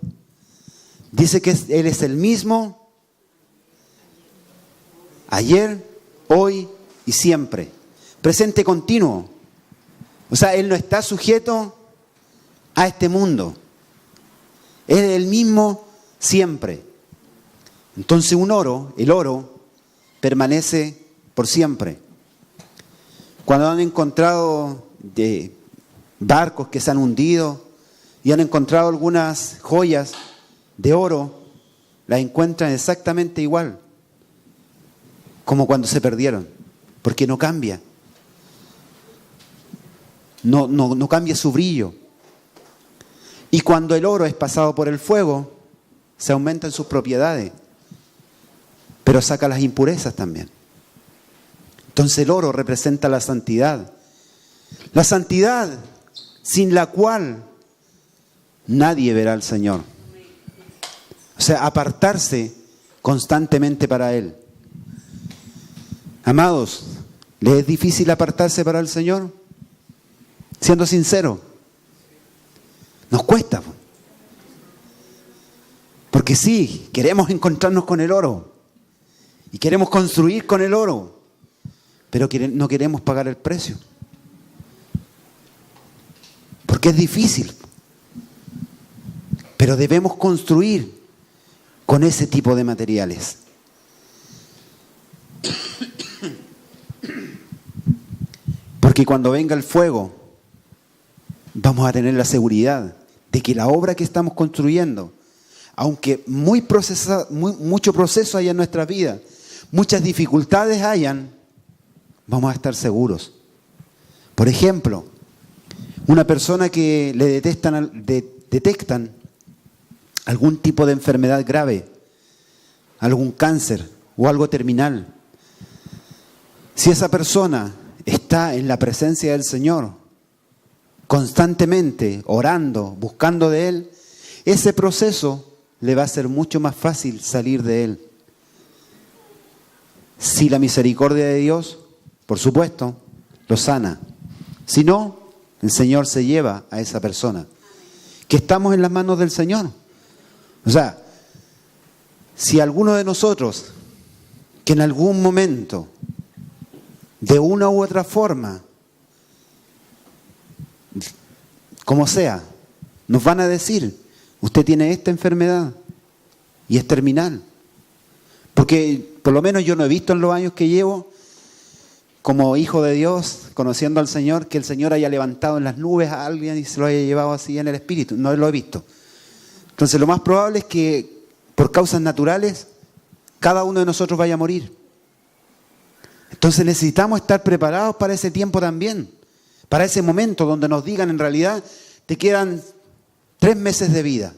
Dice que Él es el mismo ayer, hoy y siempre. Presente continuo. O sea, Él no está sujeto a este mundo. Él es el mismo siempre. Entonces el oro, permanece por siempre. Cuando han encontrado de barcos que se han hundido y han encontrado algunas joyas de oro, las encuentran exactamente igual como cuando se perdieron, porque no cambia. No cambia su brillo. Y cuando el oro es pasado por el fuego, se aumentan sus propiedades, pero saca las impurezas también. Entonces el oro representa la santidad. La santidad sin la cual nadie verá al Señor. O sea, apartarse constantemente para Él. Amados, ¿les es difícil apartarse para el Señor? Siendo sincero, nos cuesta. Porque sí, queremos encontrarnos con el oro y queremos construir con el oro, pero no queremos pagar el precio. Porque es difícil. Pero debemos construir con ese tipo de materiales. Porque cuando venga el fuego, vamos a tener la seguridad de que la obra que estamos construyendo, aunque mucho proceso haya en nuestra vida, muchas dificultades hayan, vamos a estar seguros. Por ejemplo, una persona que le detectan algún tipo de enfermedad grave, algún cáncer o algo terminal. Si esa persona está en la presencia del Señor, constantemente orando, buscando de Él, ese proceso le va a ser mucho más fácil salir de él. Si la misericordia de Dios, por supuesto, lo sana. Si no, el Señor se lleva a esa persona. Que estamos en las manos del Señor. O sea, si alguno de nosotros, que en algún momento, de una u otra forma, como sea, nos van a decir, usted tiene esta enfermedad y es terminal. Porque por lo menos yo no he visto en los años que llevo, como hijo de Dios, conociendo al Señor, que el Señor haya levantado en las nubes a alguien y se lo haya llevado así en el espíritu. No lo he visto. Entonces lo más probable es que por causas naturales cada uno de nosotros vaya a morir. Entonces necesitamos estar preparados para ese tiempo también, para ese momento donde nos digan en realidad te quedan 3 meses de vida.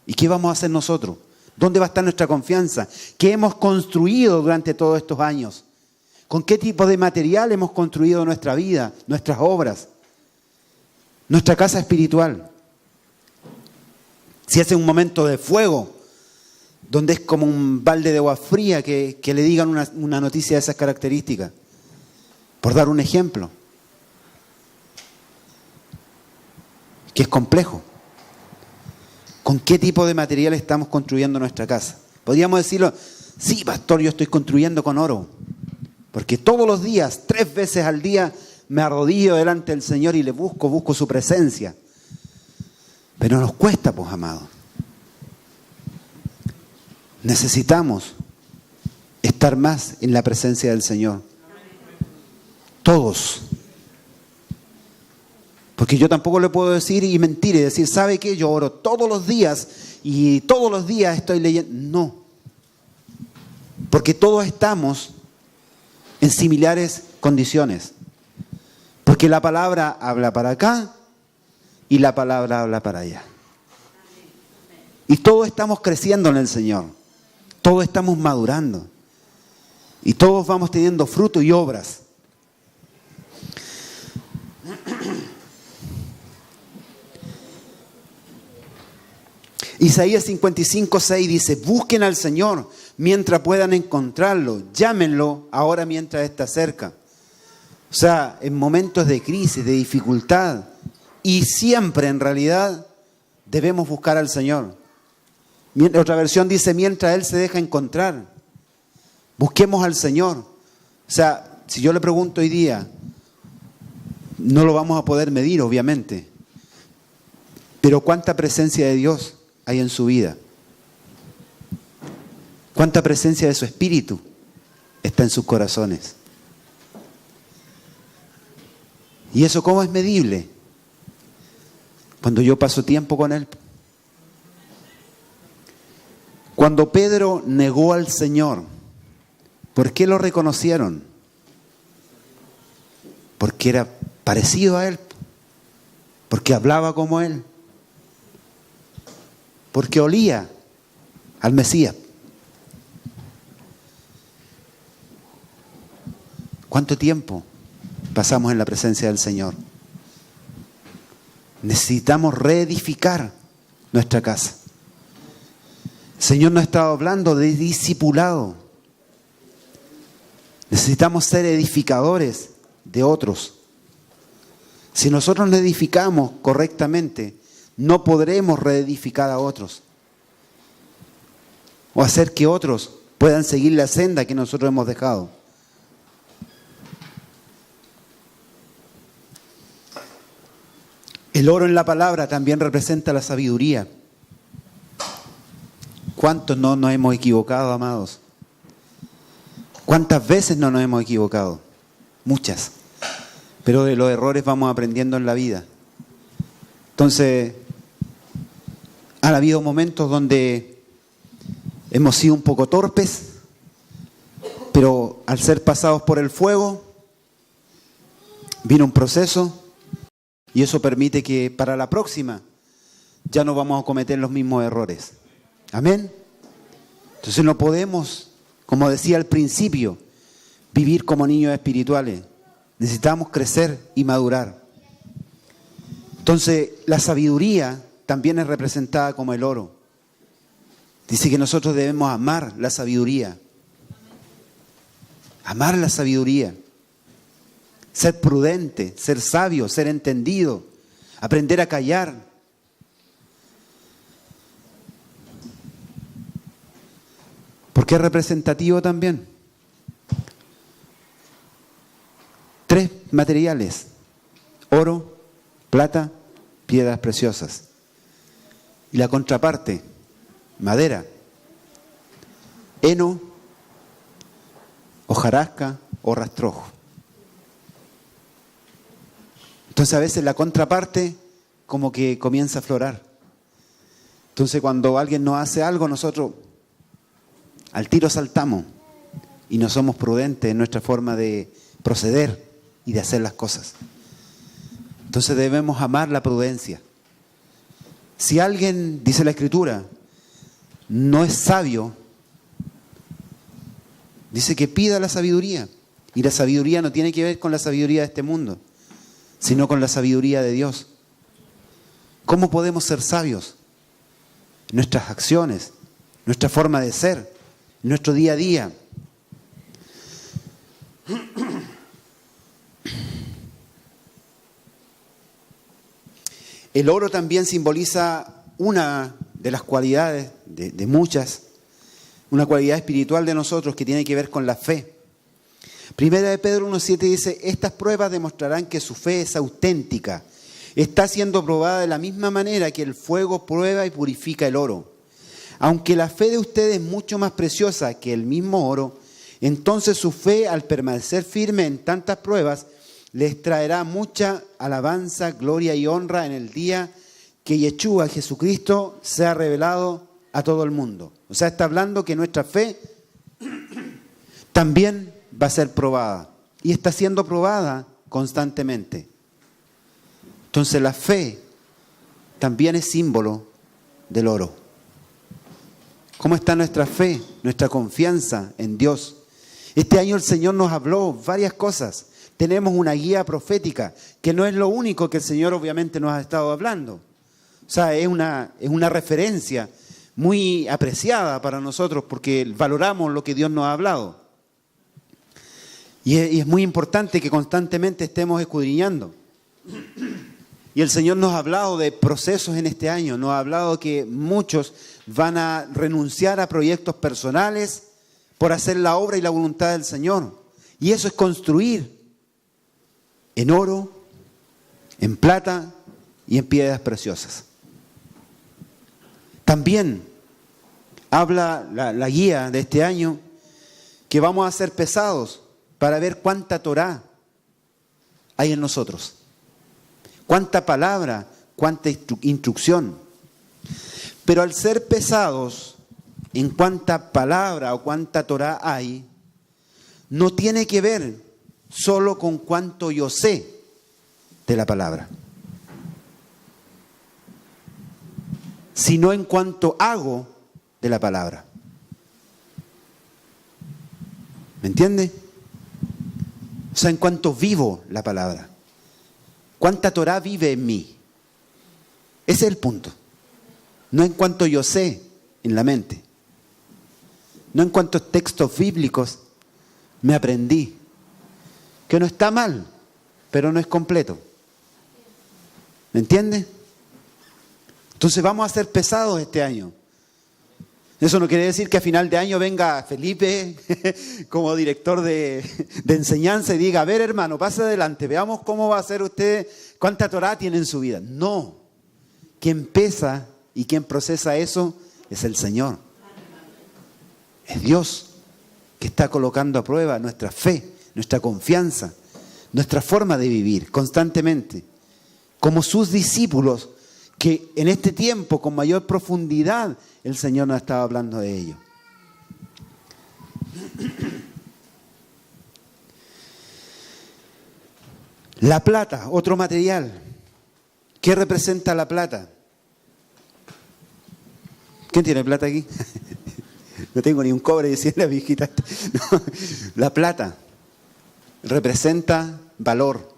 ¿Y qué vamos a hacer nosotros? ¿Dónde va a estar nuestra confianza? ¿Qué hemos construido durante todos estos años? ¿Con qué tipo de material hemos construido nuestra vida, nuestras obras, nuestra casa espiritual? Si es un momento de fuego, donde es como un balde de agua fría que le digan una noticia de esas características, por dar un ejemplo, que es complejo. ¿Con qué tipo de material estamos construyendo nuestra casa? Podríamos decirlo, sí, pastor, yo estoy construyendo con oro, porque todos los días, 3 veces al día, me arrodillo delante del Señor y le busco su presencia. Pero nos cuesta, pues, amados. Necesitamos estar más en la presencia del Señor. Todos. Porque yo tampoco le puedo decir y mentir y decir, ¿sabe qué? Yo oro todos los días y todos los días estoy leyendo. No. Porque todos estamos en similares condiciones. Porque la palabra habla para acá y la palabra habla para allá. Y todos estamos creciendo en el Señor. Todos estamos madurando. Y todos vamos teniendo fruto y obras. Isaías 55:6 dice: busquen al Señor mientras puedan encontrarlo. Llámenlo ahora mientras está cerca. O sea, en momentos de crisis, de dificultad. Y siempre en realidad debemos buscar al Señor. Otra versión dice: mientras Él se deja encontrar. Busquemos al Señor. O sea, si yo le pregunto hoy día, no lo vamos a poder medir, obviamente. Pero ¿cuánta presencia de Dios hay en su vida? ¿Cuánta presencia de su Espíritu está en sus corazones? ¿Y eso cómo es medible? Cuando yo paso tiempo con Él. Cuando Pedro negó al Señor, ¿por qué lo reconocieron? Porque era parecido a Él, porque hablaba como Él, porque olía al Mesías. ¿Cuánto tiempo pasamos en la presencia del Señor? Necesitamos reedificar nuestra casa. El Señor nos ha estado hablando de discipulado. Necesitamos ser edificadores de otros. Si nosotros no edificamos correctamente, no podremos reedificar a otros. O hacer que otros puedan seguir la senda que nosotros hemos dejado. El oro en la palabra también representa la sabiduría. ¿Cuántos no nos hemos equivocado, amados? ¿Cuántas veces no nos hemos equivocado? Muchas. Pero de los errores vamos aprendiendo en la vida. Entonces, han habido momentos donde hemos sido un poco torpes, pero al ser pasados por el fuego, vino un proceso y eso permite que para la próxima ya no vamos a cometer los mismos errores. Amén. Entonces no podemos, como decía al principio, vivir como niños espirituales. Necesitamos crecer y madurar. Entonces la sabiduría también es representada como el oro. Dice que nosotros debemos amar la sabiduría. Amar la sabiduría. Ser prudente, ser sabio, ser entendido. Aprender a callar. Porque es representativo también. 3 materiales: oro, plata, piedras preciosas. Y la contraparte: madera, heno, hojarasca o rastrojo. Entonces a veces la contraparte como que comienza a aflorar. Entonces cuando alguien nos hace algo, nosotros al tiro saltamos y no somos prudentes en nuestra forma de proceder y de hacer las cosas. Entonces debemos amar la prudencia. Si alguien, dice la Escritura, no es sabio, dice que pida la sabiduría. Y la sabiduría no tiene que ver con la sabiduría de este mundo, sino con la sabiduría de Dios. ¿Cómo podemos ser sabios? Nuestras acciones, nuestra forma de ser, nuestro día a día. El oro también simboliza una de las cualidades, de muchas, una cualidad espiritual de nosotros que tiene que ver con la fe. Primera de Pedro 1:7 dice: estas pruebas demostrarán que su fe es auténtica. Está siendo probada de la misma manera que el fuego prueba y purifica el oro. Aunque la fe de ustedes es mucho más preciosa que el mismo oro, entonces su fe, al permanecer firme en tantas pruebas, les traerá mucha alabanza, gloria y honra en el día que Yeshua, Jesucristo, sea revelado a todo el mundo. O sea, está hablando que nuestra fe también va a ser probada. Y está siendo probada constantemente. Entonces la fe también es símbolo del oro. ¿Cómo está nuestra fe, nuestra confianza en Dios? Este año el Señor nos habló varias cosas. Tenemos una guía profética, que no es lo único que el Señor obviamente nos ha estado hablando. O sea, es una referencia muy apreciada para nosotros porque valoramos lo que Dios nos ha hablado. Y es muy importante que constantemente estemos escudriñando. Y el Señor nos ha hablado de procesos en este año, nos ha hablado que muchos van a renunciar a proyectos personales por hacer la obra y la voluntad del Señor. Y eso es construir en oro, en plata y en piedras preciosas. También habla la guía de este año que vamos a ser pesados para ver cuánta Torá hay en nosotros. Cuánta palabra, cuánta instrucción. Pero al ser pesados en cuánta palabra o cuánta Torá hay, no tiene que ver solo con cuánto yo sé de la palabra, sino en cuánto hago de la palabra. ¿Me entiende? O sea, en cuánto vivo la palabra. ¿Cuánta Torá vive en mí? Ese es el punto. No en cuanto yo sé en la mente. No en cuántos textos bíblicos me aprendí. Que no está mal, pero no es completo. ¿Me entiende? Entonces vamos a ser pesados este año. Eso no quiere decir que a final de año venga Felipe como director de enseñanza y diga, a ver hermano, pase adelante, veamos cómo va a ser usted, cuánta Torá tiene en su vida. No, quien pesa y quien procesa eso es el Señor. Es Dios que está colocando a prueba nuestra fe, nuestra confianza, nuestra forma de vivir constantemente. Como sus discípulos, que en este tiempo con mayor profundidad el Señor nos estaba hablando de ello. La plata, otro material. ¿Qué representa la plata? ¿Quién tiene plata aquí? No tengo ni un cobre, decía la viejita. No, la plata representa valor.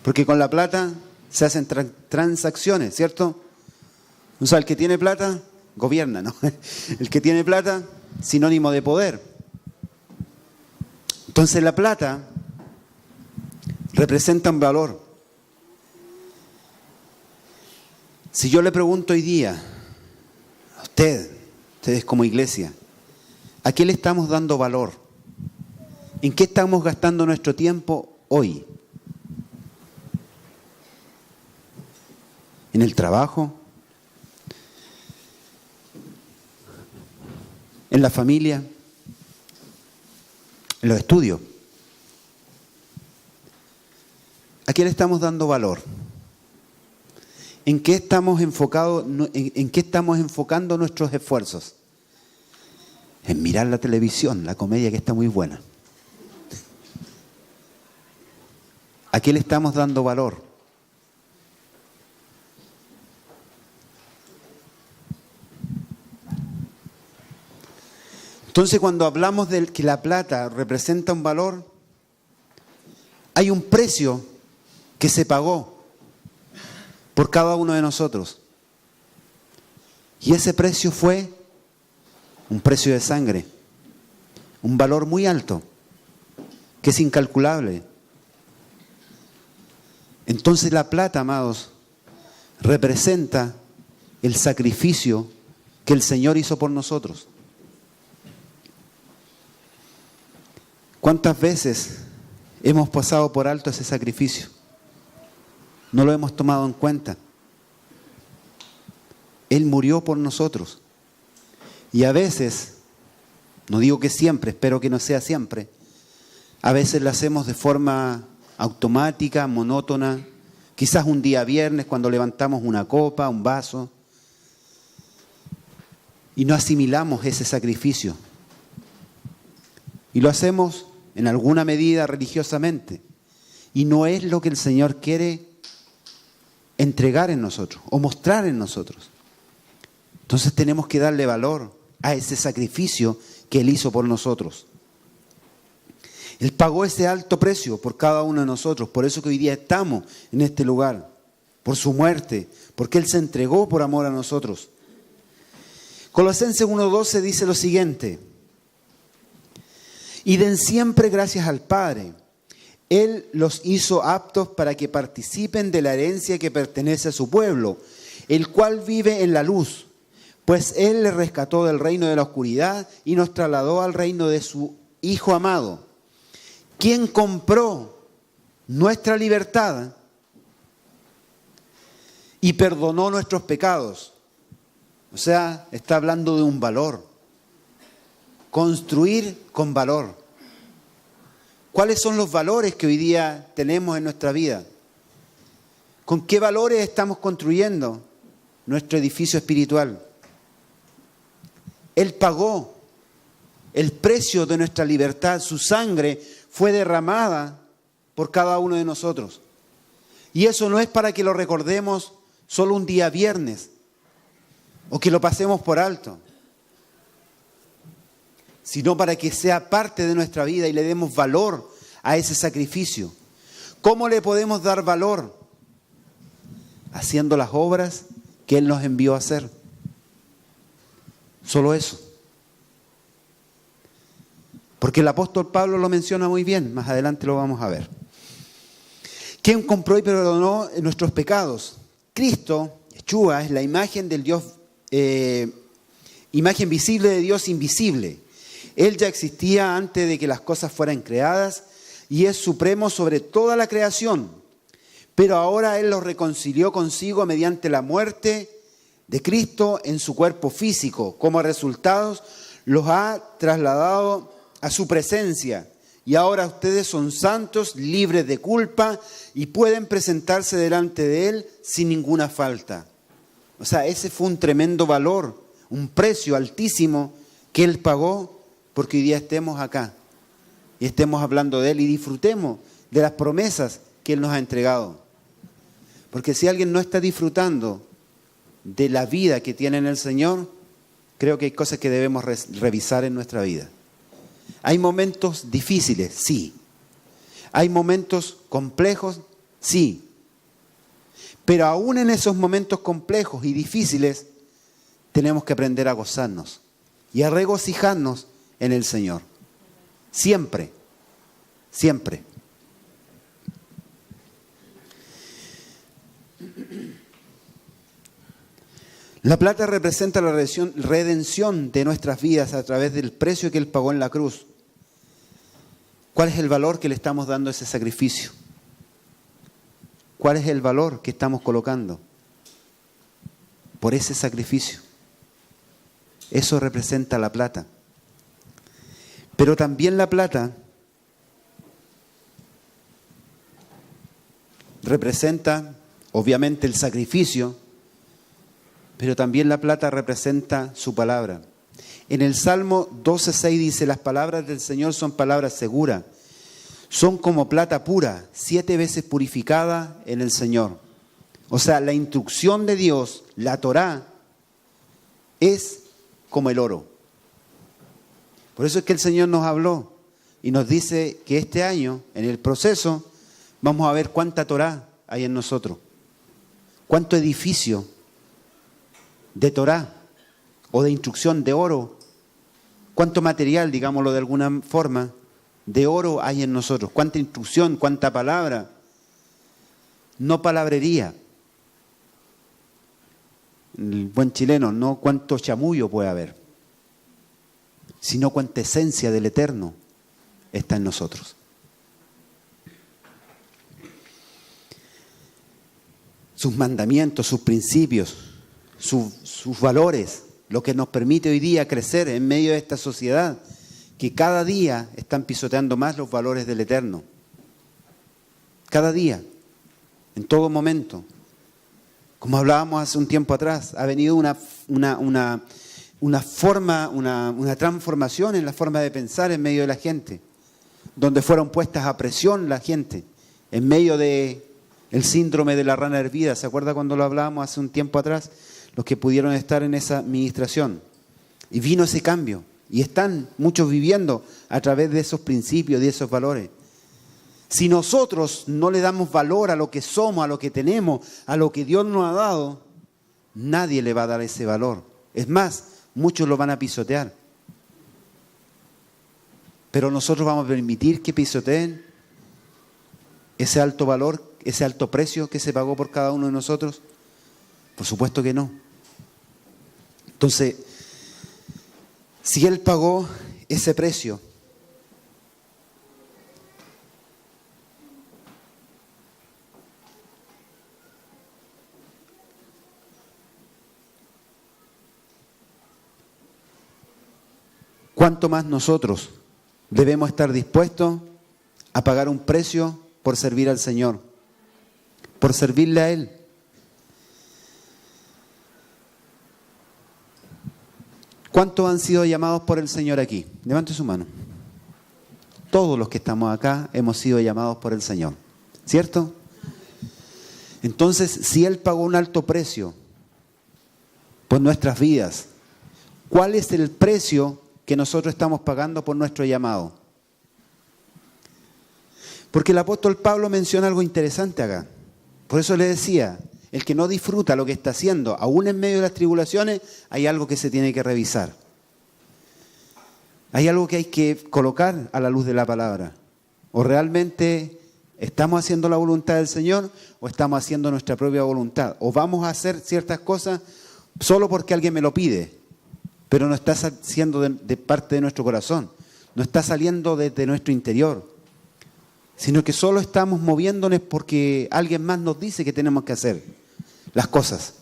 Porque con la plata se hacen transacciones, ¿cierto? O sea, el que tiene plata gobierna, ¿no? El que tiene plata, sinónimo de poder. Entonces la plata representa un valor. Si yo le pregunto hoy día a ustedes como iglesia, ¿a qué le estamos dando valor? ¿En qué estamos gastando nuestro tiempo hoy? ¿En el trabajo? ¿En la familia? ¿En los estudios? ¿A qué le estamos dando valor? ¿En qué estamos enfocando nuestros esfuerzos? En mirar la televisión, la comedia que está muy buena. ¿A qué le estamos dando valor? Entonces, cuando hablamos de que la plata representa un valor, hay un precio que se pagó por cada uno de nosotros. Y ese precio fue un precio de sangre, un valor muy alto, que es incalculable. Entonces la plata, amados, representa el sacrificio que el Señor hizo por nosotros. ¿Cuántas veces hemos pasado por alto ese sacrificio? No lo hemos tomado en cuenta. Él murió por nosotros. Y a veces, no digo que siempre, espero que no sea siempre, a veces lo hacemos de forma automática, monótona, quizás un día viernes cuando levantamos una copa, un vaso, y no asimilamos ese sacrificio. Y lo hacemos en alguna medida religiosamente. Y no es lo que el Señor quiere entregar en nosotros o mostrar en nosotros. Entonces tenemos que darle valor a ese sacrificio que Él hizo por nosotros. Él pagó ese alto precio por cada uno de nosotros. Por eso que hoy día estamos en este lugar. Por su muerte. Porque Él se entregó por amor a nosotros. Colosenses 1:12 dice lo siguiente. Y den siempre gracias al Padre. Él los hizo aptos para que participen de la herencia que pertenece a su pueblo, el cual vive en la luz. Pues Él les rescató del reino de la oscuridad y nos trasladó al reino de su Hijo amado, quien compró nuestra libertad y perdonó nuestros pecados. O sea, está hablando de un valor. Construir con valor. ¿Cuáles son los valores que hoy día tenemos en nuestra vida? ¿Con qué valores estamos construyendo nuestro edificio espiritual? Él pagó el precio de nuestra libertad. Su sangre fue derramada por cada uno de nosotros. Y eso no es para que lo recordemos solo un día viernes o que lo pasemos por alto, sino para que sea parte de nuestra vida y le demos valor a ese sacrificio. ¿Cómo le podemos dar valor? Haciendo las obras que Él nos envió a hacer. Solo eso. Porque el apóstol Pablo lo menciona muy bien, más adelante lo vamos a ver. ¿Quién compró y perdonó nuestros pecados? Cristo, Yeshua, es la imagen del Dios, imagen visible de Dios invisible. Él ya existía antes de que las cosas fueran creadas y es supremo sobre toda la creación. Pero ahora Él los reconcilió consigo mediante la muerte de Cristo en su cuerpo físico. Como resultado, los ha trasladado a su presencia. Y ahora ustedes son santos, libres de culpa y pueden presentarse delante de Él sin ninguna falta. O sea, ese fue un tremendo valor, un precio altísimo que Él pagó porque hoy día estemos acá y estemos hablando de Él y disfrutemos de las promesas que Él nos ha entregado. Porque si alguien no está disfrutando de la vida que tiene en el Señor, creo que hay cosas que debemos revisar en nuestra vida. Hay momentos difíciles, sí. Hay momentos complejos, sí. Pero aún en esos momentos complejos y difíciles, tenemos que aprender a gozarnos y a regocijarnos en el Señor. Siempre, siempre. La plata representa la redención de nuestras vidas a través del precio que Él pagó en la cruz. ¿Cuál es el valor que le estamos dando a ese sacrificio? ¿Cuál es el valor que estamos colocando por ese sacrificio? Eso representa la plata. Pero también la plata representa, obviamente, el sacrificio, pero también la plata representa su palabra. En el Salmo 12:6 dice, las palabras del Señor son palabras seguras, son como plata pura, 7 veces purificada en el Señor. O sea, la instrucción de Dios, la Torá, es como el oro. Por eso es que el Señor nos habló y nos dice que este año, en el proceso, vamos a ver cuánta Torá hay en nosotros, cuánto edificio de Torá o de instrucción de oro, cuánto material, digámoslo de alguna forma, de oro hay en nosotros, cuánta instrucción, cuánta palabra, no palabrería. El buen chileno, no cuánto chamullo puede haber, sino cuánta esencia del Eterno está en nosotros. Sus mandamientos, sus principios, sus valores, lo que nos permite hoy día crecer en medio de esta sociedad, que cada día están pisoteando más los valores del Eterno. Cada día, en todo momento. Como hablábamos hace un tiempo atrás, ha venido una una forma, una transformación en la forma de pensar en medio de la gente, donde fueron puestas a presión la gente, en medio de el síndrome de la rana hervida. ¿Se acuerda cuando lo hablábamos hace un tiempo atrás? Los que pudieron estar en esa administración. Y vino ese cambio. Y están muchos viviendo a través de esos principios, de esos valores. Si nosotros no le damos valor a lo que somos, a lo que tenemos, a lo que Dios nos ha dado, nadie le va a dar ese valor. Es más, muchos lo van a pisotear. Pero nosotros vamos a permitir que pisoteen ese alto valor, ese alto precio que se pagó por cada uno de nosotros. Por supuesto que no. Entonces, si Él pagó ese precio, ¿cuánto más nosotros debemos estar dispuestos a pagar un precio por servir al Señor, por servirle a Él? ¿Cuántos han sido llamados por el Señor aquí? Levante su mano. Todos los que estamos acá hemos sido llamados por el Señor, ¿cierto? Entonces, si Él pagó un alto precio por nuestras vidas, ¿cuál es el precio que nosotros estamos pagando por nuestro llamado? Porque el apóstol Pablo menciona algo interesante acá. Por eso le decía, el que no disfruta lo que está haciendo, aún en medio de las tribulaciones, hay algo que se tiene que revisar. Hay algo que hay que colocar a la luz de la palabra. O realmente estamos haciendo la voluntad del Señor o estamos haciendo nuestra propia voluntad. O vamos a hacer ciertas cosas solo porque alguien me lo pide, pero no está siendo de parte de nuestro corazón, no está saliendo desde nuestro interior, sino que solo estamos moviéndonos porque alguien más nos dice que tenemos que hacer las cosas.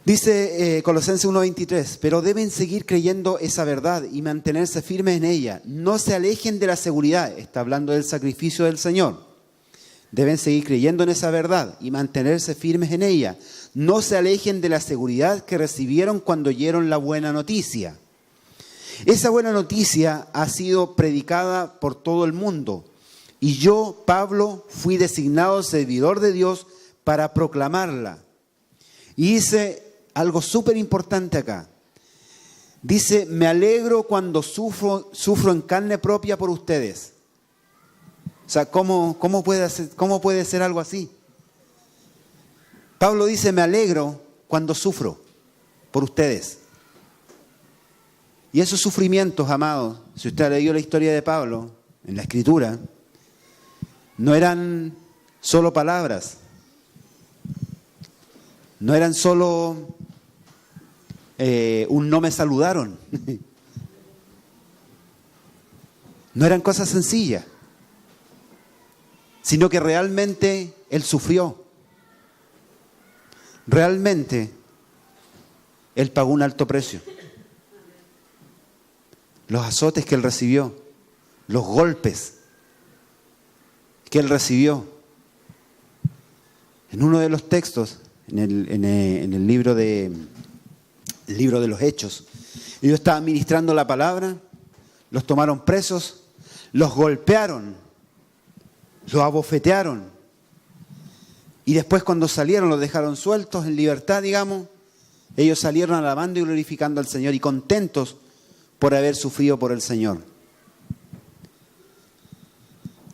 Dice Colosenses 1:23, pero deben seguir creyendo esa verdad y mantenerse firmes en ella. No se alejen de la seguridad, está hablando del sacrificio del Señor. Deben seguir creyendo en esa verdad y mantenerse firmes en ella. No se alejen de la seguridad que recibieron cuando oyeron la buena noticia. Esa buena noticia ha sido predicada por todo el mundo. Y yo, Pablo, fui designado servidor de Dios para proclamarla. Y dice algo súper importante acá. Dice, me alegro cuando sufro en carne propia por ustedes. O sea, ¿cómo puede ser algo así? Pablo dice, me alegro cuando sufro por ustedes. Y esos sufrimientos, amados, si usted ha leído la historia de Pablo en la Escritura, no eran solo palabras, no eran solo un no me saludaron, no eran cosas sencillas, sino que realmente él sufrió. Realmente él pagó un alto precio. Los azotes que él recibió, los golpes que él recibió. En uno de los textos, en el libro de los Hechos, ellos estaban ministrando la palabra, los tomaron presos, los golpearon, los abofetearon. Y después cuando salieron, los dejaron sueltos en libertad, digamos. Ellos salieron alabando y glorificando al Señor y contentos por haber sufrido por el Señor.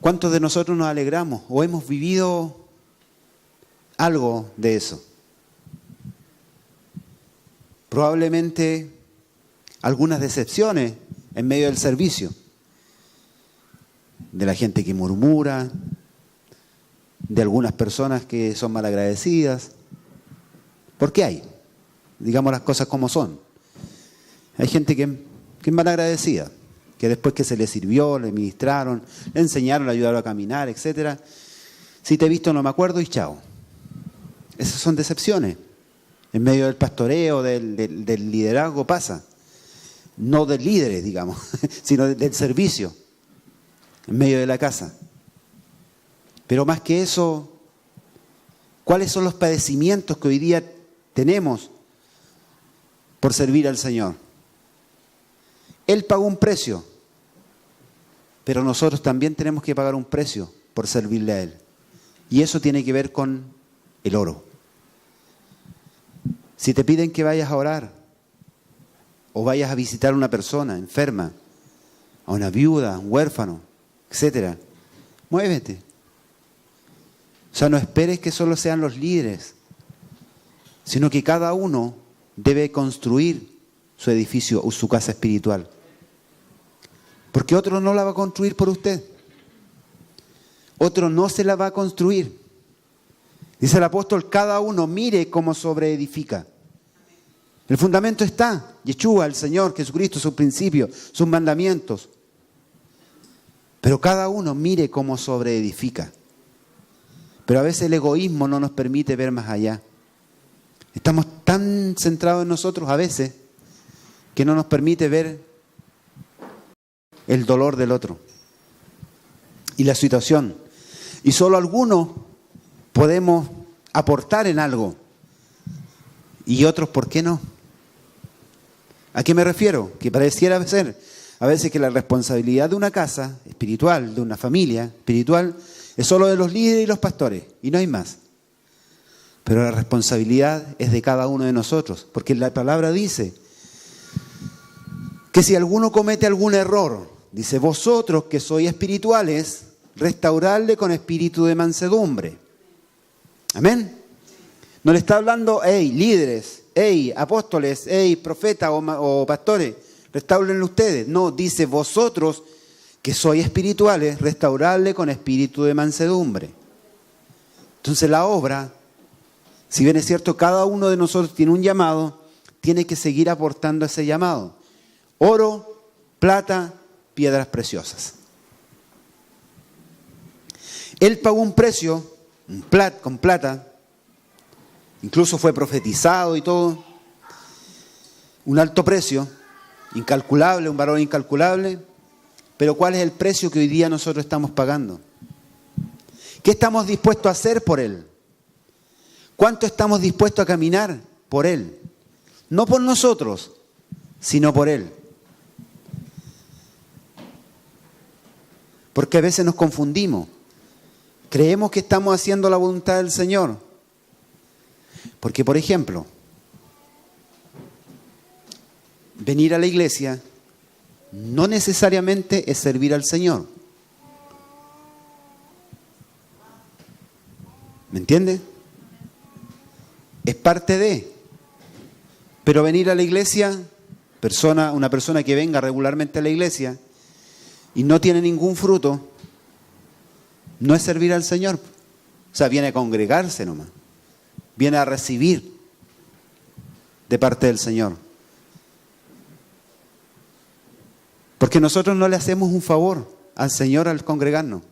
¿Cuántos de nosotros nos alegramos o hemos vivido algo de eso? Probablemente algunas decepciones en medio del servicio. De la gente que murmura, de algunas personas que son malagradecidas. ¿Por qué hay? Digamos las cosas como son. Hay gente que es malagradecida, que después que se le sirvió, le ministraron, le enseñaron, le ayudaron a caminar, etc. Si te he visto no me acuerdo y chao. Esas son decepciones. En medio del pastoreo, del liderazgo pasa. No de líderes, digamos, sino del servicio. En medio de la casa. Pero más que eso, ¿cuáles son los padecimientos que hoy día tenemos por servir al Señor. Él pagó un precio, pero nosotros también tenemos que pagar un precio por servirle a Él. Y eso tiene que ver con el oro. Si te piden que vayas a orar, o vayas a visitar a una persona enferma, a una viuda, un huérfano, etc., muévete. O sea, no esperes que solo sean los líderes, sino que cada uno debe construir su edificio o su casa espiritual. Porque otro no la va a construir por usted. Otro no se la va a construir. Dice el apóstol, cada uno mire cómo sobreedifica. El fundamento está, Yeshua, el Señor, Jesucristo, sus principios, sus mandamientos. Pero cada uno mire cómo sobreedifica. Pero a veces el egoísmo no nos permite ver más allá. Estamos tan centrados en nosotros a veces que no nos permite ver el dolor del otro y la situación. Y solo algunos podemos aportar en algo y otros, ¿por qué no? ¿A qué me refiero? Que pareciera ser a veces que la responsabilidad de una casa espiritual, de una familia espiritual, es solo de los líderes y los pastores, y no hay más. Pero la responsabilidad es de cada uno de nosotros, porque la palabra dice que si alguno comete algún error, dice, vosotros que sois espirituales, restauradle con espíritu de mansedumbre. Amén. No le está hablando, hey, líderes, hey, apóstoles, hey, profetas o pastores, restáurenlo ustedes. No, dice, vosotros que sois espirituales, restauradle con espíritu de mansedumbre. Entonces la obra, si bien es cierto, cada uno de nosotros tiene un llamado, tiene que seguir aportando ese llamado. Oro, plata, piedras preciosas. Él pagó un precio con plata, incluso fue profetizado y todo, un alto precio, incalculable, un valor incalculable, pero ¿cuál es el precio que hoy día nosotros estamos pagando? ¿Qué estamos dispuestos a hacer por Él? ¿Cuánto estamos dispuestos a caminar por Él? No por nosotros, sino por Él. Porque a veces nos confundimos. Creemos que estamos haciendo la voluntad del Señor. Porque, por ejemplo, venir a la iglesia no necesariamente es servir al Señor. ¿Me entiende? Es parte de. Pero venir a la iglesia, una persona que venga regularmente a la iglesia y no tiene ningún fruto, no es servir al Señor. O sea, viene a congregarse nomás. Viene a recibir de parte del Señor. Porque nosotros no le hacemos un favor al Señor al congregarnos,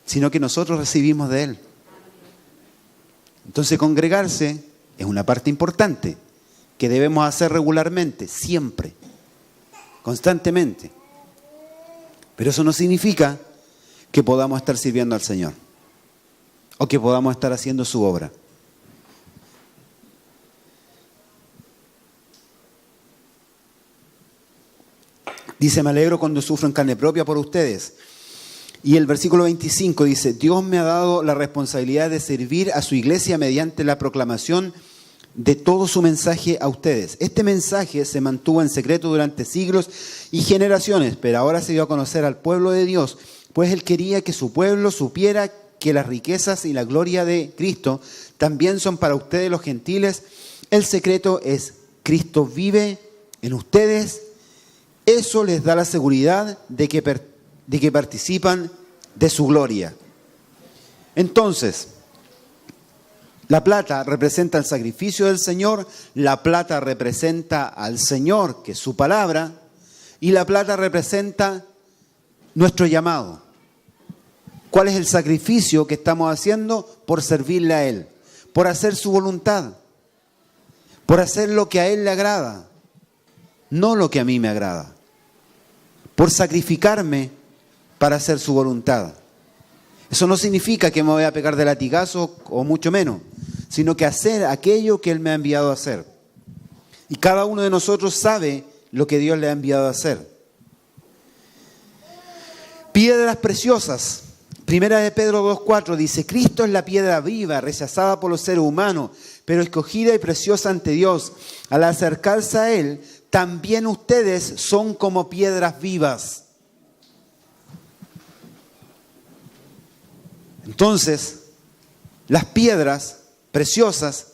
sino que nosotros recibimos de Él. Entonces congregarse es una parte importante que debemos hacer regularmente, siempre, constantemente. Pero eso no significa que podamos estar sirviendo al Señor o que podamos estar haciendo su obra. Dice, me alegro cuando sufro en carne propia por ustedes. Y el versículo 25 dice, Dios me ha dado la responsabilidad de servir a su iglesia mediante la proclamación de todo su mensaje a ustedes. Este mensaje se mantuvo en secreto durante siglos y generaciones, pero ahora se dio a conocer al pueblo de Dios, pues Él quería que su pueblo supiera que las riquezas y la gloria de Cristo también son para ustedes los gentiles. El secreto es, Cristo vive en ustedes. Eso les da la seguridad de que participan de su gloria. Entonces, la plata representa el sacrificio del Señor, la plata representa al Señor, que es su palabra, y la plata representa nuestro llamado. ¿Cuál es el sacrificio que estamos haciendo? Por servirle a Él, por hacer su voluntad, por hacer lo que a Él le agrada, no lo que a mí me agrada. Por sacrificarme para hacer su voluntad. Eso no significa que me voy a pegar de latigazo o mucho menos, sino que hacer aquello que Él me ha enviado a hacer. Y cada uno de nosotros sabe lo que Dios le ha enviado a hacer. Piedras preciosas. Primera de Pedro 2:4 dice, Cristo es la piedra viva, rechazada por los seres humanos, pero escogida y preciosa ante Dios. Al acercarse a Él, también ustedes son como piedras vivas. Entonces, las piedras preciosas,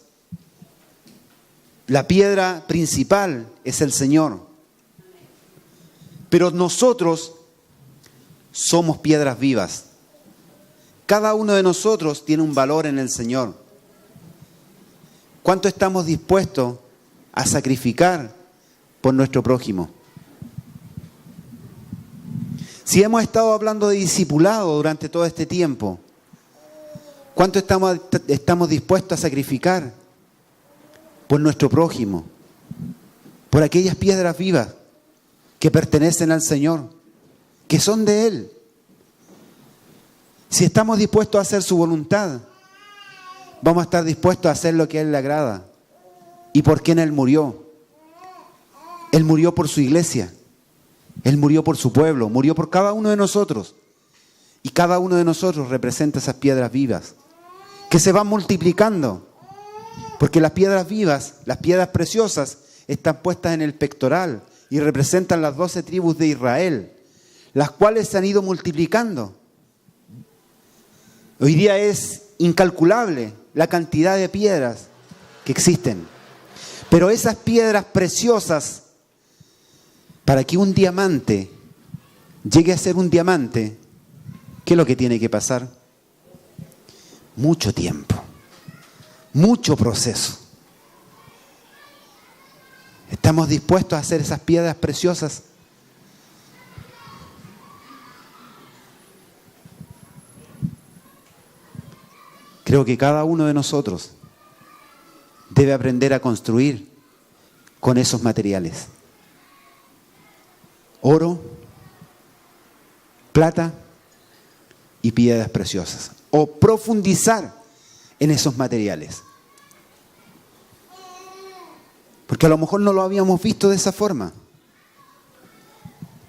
la piedra principal es el Señor. Pero nosotros somos piedras vivas. Cada uno de nosotros tiene un valor en el Señor. ¿Cuánto estamos dispuestos a sacrificar por nuestro prójimo? Si hemos estado hablando de discipulado durante todo este tiempo, ¿cuánto estamos dispuestos a sacrificar por nuestro prójimo? Por aquellas piedras vivas que pertenecen al Señor, que son de Él. Si estamos dispuestos a hacer su voluntad, vamos a estar dispuestos a hacer lo que a Él le agrada. ¿Y por quién Él murió? Él murió por su iglesia. Él murió por su pueblo. Murió por cada uno de nosotros. Y cada uno de nosotros representa esas piedras vivas que se van multiplicando. Porque las piedras vivas, las piedras preciosas, están puestas en el pectoral y representan las 12 tribus de Israel, las cuales se han ido multiplicando. Hoy día es incalculable la cantidad de piedras que existen. Pero esas piedras preciosas, para que un diamante llegue a ser un diamante, ¿qué es lo que tiene que pasar? Mucho tiempo, mucho proceso. ¿Estamos dispuestos a hacer esas piedras preciosas? Creo que cada uno de nosotros debe aprender a construir con esos materiales. Oro, plata y piedras preciosas. O profundizar en esos materiales. Porque a lo mejor no lo habíamos visto de esa forma.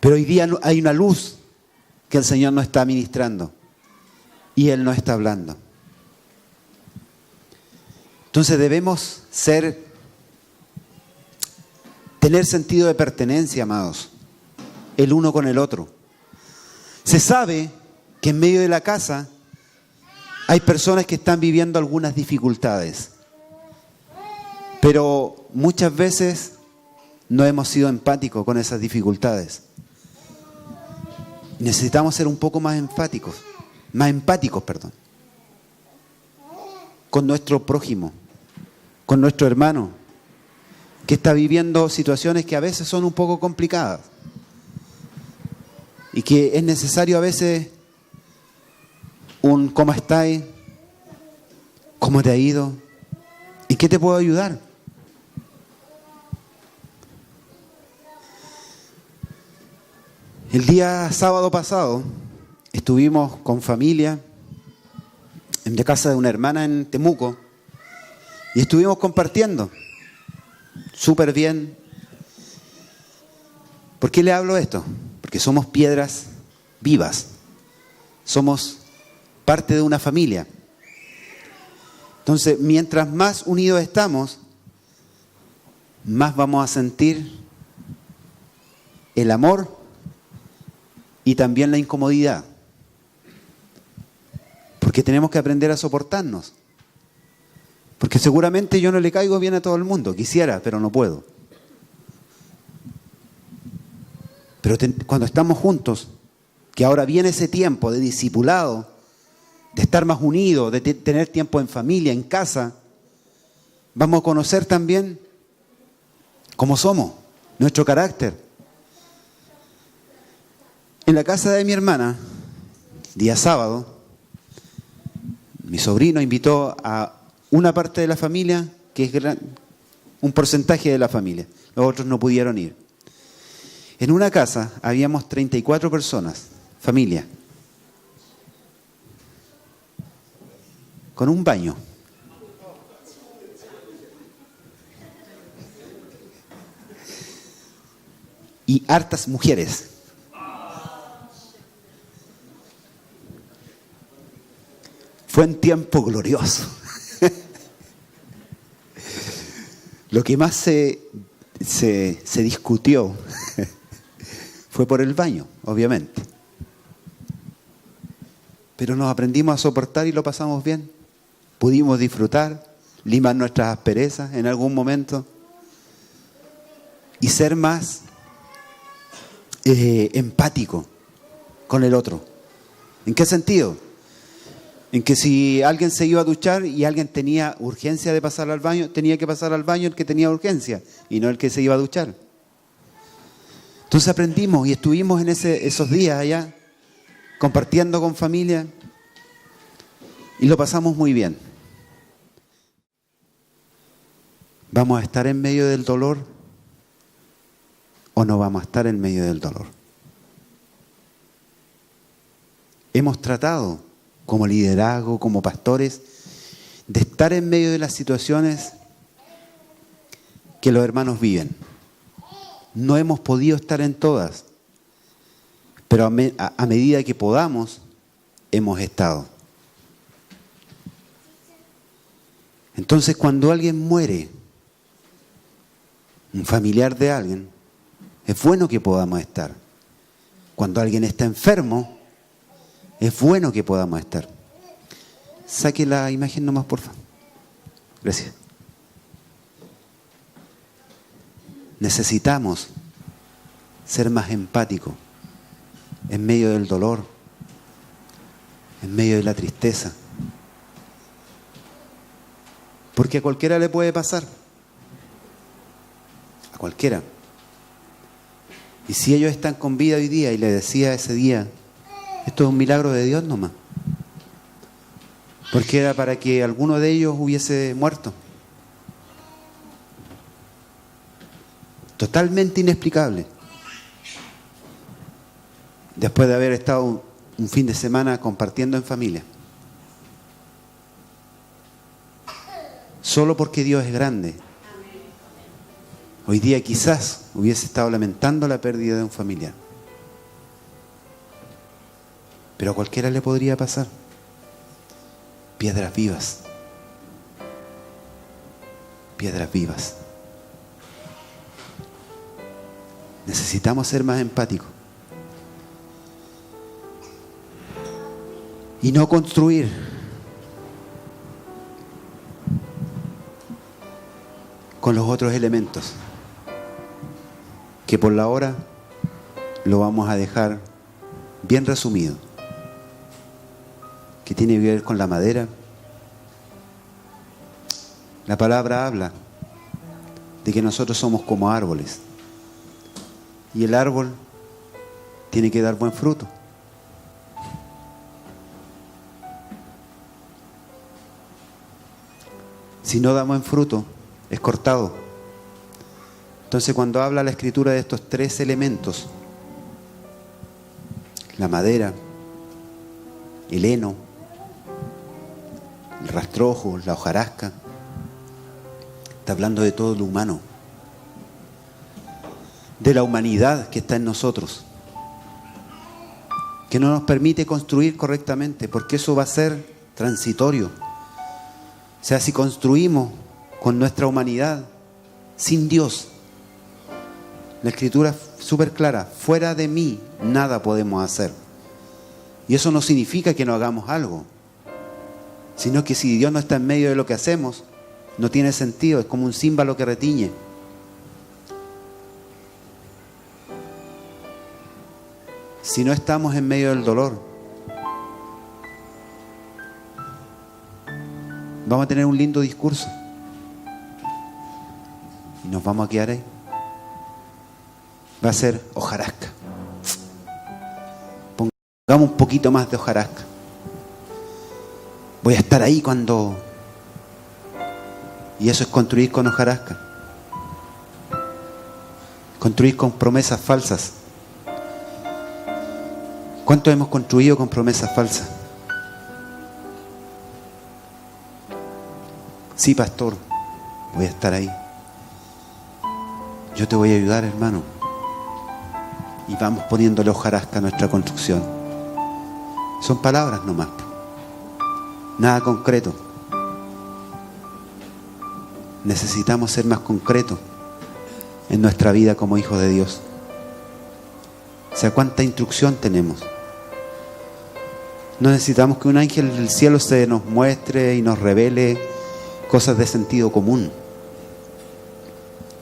Pero hoy día hay una luz que el Señor nos está ministrando. Y Él nos está hablando. Entonces debemos tener sentido de pertenencia, amados, el uno con el otro. Se sabe que en medio de la casa hay personas que están viviendo algunas dificultades, pero muchas veces no hemos sido empáticos con esas dificultades. Necesitamos ser un poco más empáticos, con nuestro prójimo, con nuestro hermano, que está viviendo situaciones que a veces son un poco complicadas y que es necesario a veces un ¿cómo estáis? ¿Cómo te ha ido? ¿En qué te puedo ayudar? El día sábado pasado estuvimos con familia en la casa de una hermana en Temuco y estuvimos compartiendo súper bien. ¿Por qué le hablo esto? Porque somos piedras vivas, somos parte de una familia. Entonces, mientras más unidos estamos, más vamos a sentir el amor y también la incomodidad. Porque tenemos que aprender a soportarnos. Porque seguramente yo no le caigo bien a todo el mundo. Quisiera, pero no puedo. Pero cuando estamos juntos, que ahora viene ese tiempo de discipulado, de estar más unidos, de tener tiempo en familia, en casa, vamos a conocer también cómo somos, nuestro carácter. En la casa de mi hermana, día sábado, mi sobrino invitó a una parte de la familia, que es un porcentaje de la familia. Los otros no pudieron ir. En una casa habíamos 34 personas, familia, con un baño. y hartas mujeres. Fue un tiempo glorioso. Lo que más se discutió fue por el baño, obviamente. Pero nos aprendimos a soportar y lo pasamos bien. Pudimos disfrutar, limar nuestras asperezas en algún momento y ser más empático con el otro. ¿En qué sentido? En que si alguien se iba a duchar y alguien tenía urgencia de pasar al baño, tenía que pasar al baño el que tenía urgencia y no el que se iba a duchar. Entonces aprendimos y estuvimos en esos días allá compartiendo con familia y lo pasamos muy bien. ¿Vamos a estar en medio del dolor o no vamos a estar en medio del dolor? Hemos tratado, como liderazgo, como pastores, de estar en medio de las situaciones que los hermanos viven. No hemos podido estar en todas, pero a medida que podamos, hemos estado. Entonces, cuando alguien muere, un familiar de alguien, es bueno que podamos estar. Cuando alguien está enfermo, es bueno que podamos estar. Saque la imagen nomás, por favor. Gracias. Necesitamos ser más empáticos en medio del dolor, en medio de la tristeza. Porque a cualquiera le puede pasar. A cualquiera. Y si ellos están con vida hoy día, y le decía ese día, esto es un milagro de Dios nomás. Porque era para que alguno de ellos hubiese muerto. Totalmente inexplicable. Después de haber estado un fin de semana compartiendo en familia. Solo porque Dios es grande. Hoy día quizás hubiese estado lamentando la pérdida de un familiar. Pero a cualquiera le podría pasar. Piedras vivas. Piedras vivas. Necesitamos ser más empáticos. Y no construir. Con los otros elementos. Que por la hora lo vamos a dejar bien resumido. Que tiene que ver con la madera. La palabra habla de que nosotros somos como árboles. Y el árbol tiene que dar buen fruto. Si no da buen fruto, es cortado. Entonces, cuando habla la Escritura de estos tres elementos, la madera, el heno, el rastrojo, la hojarasca, está hablando de todo lo humano, de la humanidad que está en nosotros, que no nos permite construir correctamente, porque eso va a ser transitorio. O sea, si construimos con nuestra humanidad sin Dios, la Escritura es súper clara, fuera de mí nada podemos hacer. Y eso no significa que no hagamos algo, sino que si Dios no está en medio de lo que hacemos, no tiene sentido, es como un címbalo que retiñe. Si no estamos en medio del dolor, vamos a tener un lindo discurso y nos vamos a quedar ahí. Va a ser hojarasca. Pongamos un poquito más de hojarasca. Voy a estar ahí cuando... Y eso es construir con hojarasca. Construir con promesas falsas. ¿Cuánto hemos construido con promesas falsas? Sí, pastor, voy a estar ahí. Yo te voy a ayudar, hermano. y vamos poniéndole hojarasca a nuestra construcción. Son palabras nomás, nada concreto. Necesitamos ser más concretos en nuestra vida como hijos de Dios. O sea, ¿cuánta instrucción tenemos? No necesitamos que un ángel del cielo se nos muestre y nos revele cosas de sentido común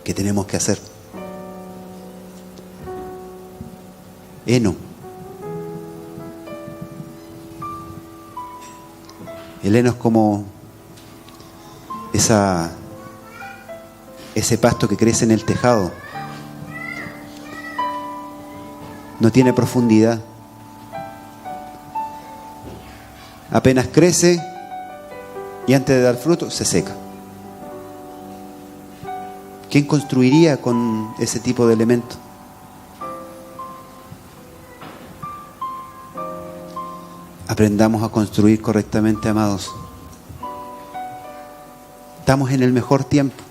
que tenemos que hacer. Heno. El heno es como ese pasto que crece en el tejado. No tiene profundidad. Apenas crece y antes de dar fruto se seca. ¿Quién construiría con ese tipo de elementos? Aprendamos a construir correctamente, amados. Estamos en el mejor tiempo.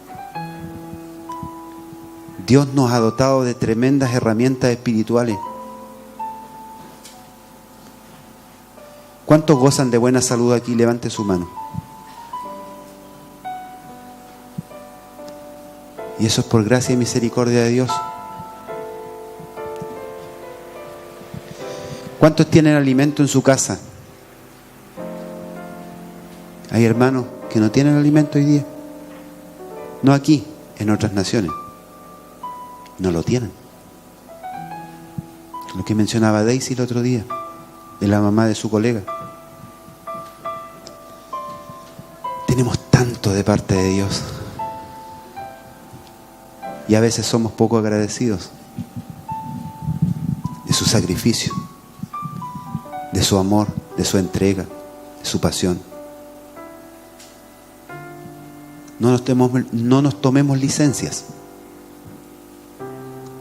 Dios nos ha dotado de tremendas herramientas espirituales. ¿Cuántos gozan de buena salud aquí? Levante su mano. Y eso es por gracia y misericordia de Dios. ¿Cuántos tienen alimento en su casa? Hay hermanos que no tienen alimento hoy día. No aquí, en otras naciones. No lo tienen. Lo que mencionaba Daisy el otro día, de la mamá de su colega. Tenemos tanto de parte de Dios. Y a veces somos poco agradecidos de su sacrificio, de su amor, de su entrega, de su pasión. No nos tomemos licencias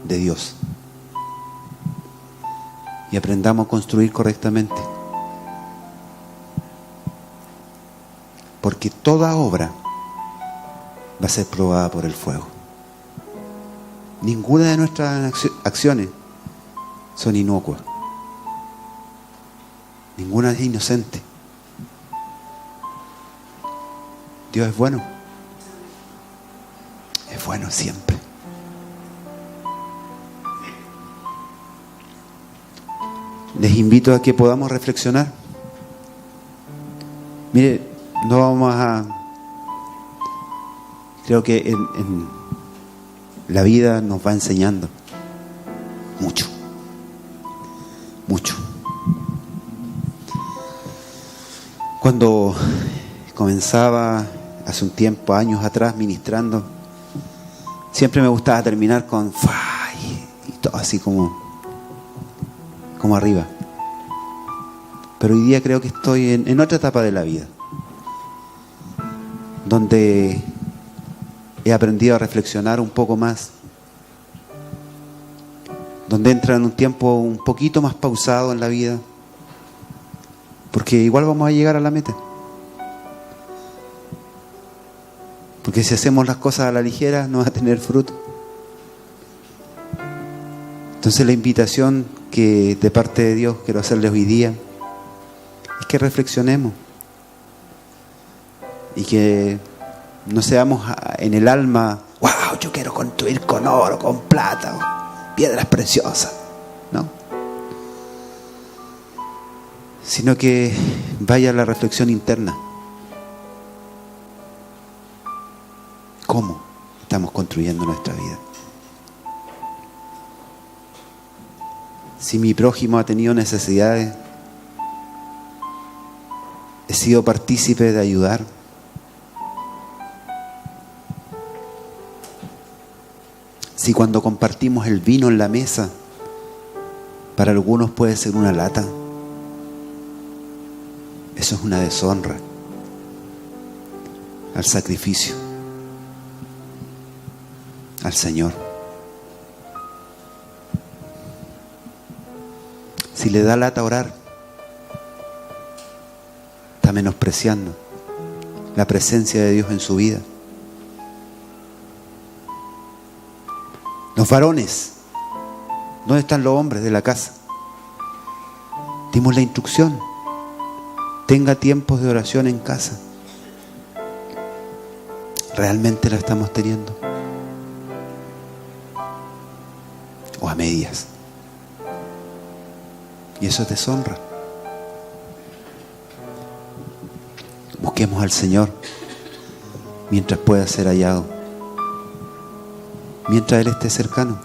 de Dios y aprendamos a construir correctamente, porque toda obra va a ser probada por el fuego. Ninguna de nuestras acciones son inocuas, ninguna es inocente. Dios es bueno. Es bueno siempre. Les invito a que podamos reflexionar. Mire, no vamos a... Creo que en la vida nos va enseñando mucho. Mucho. Cuando comenzaba hace un tiempo, años atrás, ministrando, siempre me gustaba terminar con y todo así como arriba. Pero hoy día creo que estoy en otra etapa de la vida, donde he aprendido a reflexionar un poco más, donde entra en un tiempo un poquito más pausado en la vida, porque igual vamos a llegar a la meta. Porque si hacemos las cosas a la ligera no va a tener fruto. Entonces la invitación que de parte de Dios quiero hacerles hoy día es que reflexionemos y que no seamos en el alma, wow, yo quiero construir con oro, con plata, piedras preciosas, ¿no? Sino que vaya a la reflexión interna. ¿Cómo estamos construyendo nuestra vida? Si mi prójimo ha tenido necesidades, he sido partícipe de ayudar. Si cuando compartimos el vino en la mesa, para algunos puede ser una lata, eso es una deshonra al sacrificio, al Señor. Si le da lata orar, está menospreciando la presencia de Dios en su vida. Los varones, ¿Dónde están los hombres de la casa? Dimos la instrucción. Tenga tiempos de oración en casa. ¿Realmente la estamos teniendo? ¿O a medias? Y eso es deshonra. Busquemos al Señor mientras pueda ser hallado, mientras Él esté cercano,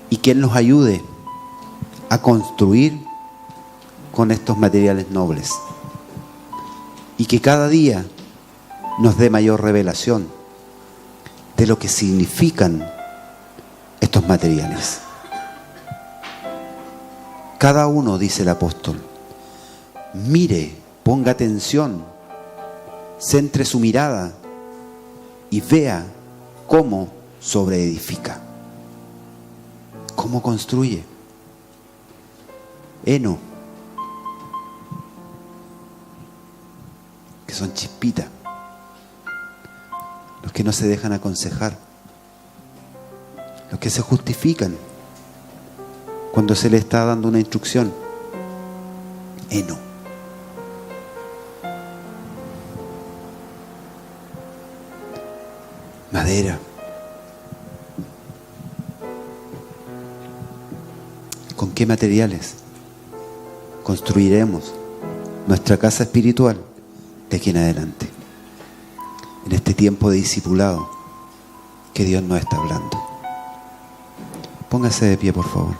y que Él nos ayude a construir con estos materiales nobles, y que cada día nos dé mayor revelación de lo que significan estos materiales. Cada uno, dice el apóstol, mire, ponga atención, centre su mirada y vea cómo sobreedifica, cómo construye. Heno, que son chispitas, los que no se dejan aconsejar, los que se justifican cuando se le está dando una instrucción. Heno. Madera. ¿Con qué materiales construiremos nuestra casa espiritual de aquí en adelante? En este tiempo de discipulado que Dios nos está hablando. Póngase de pie, por favor.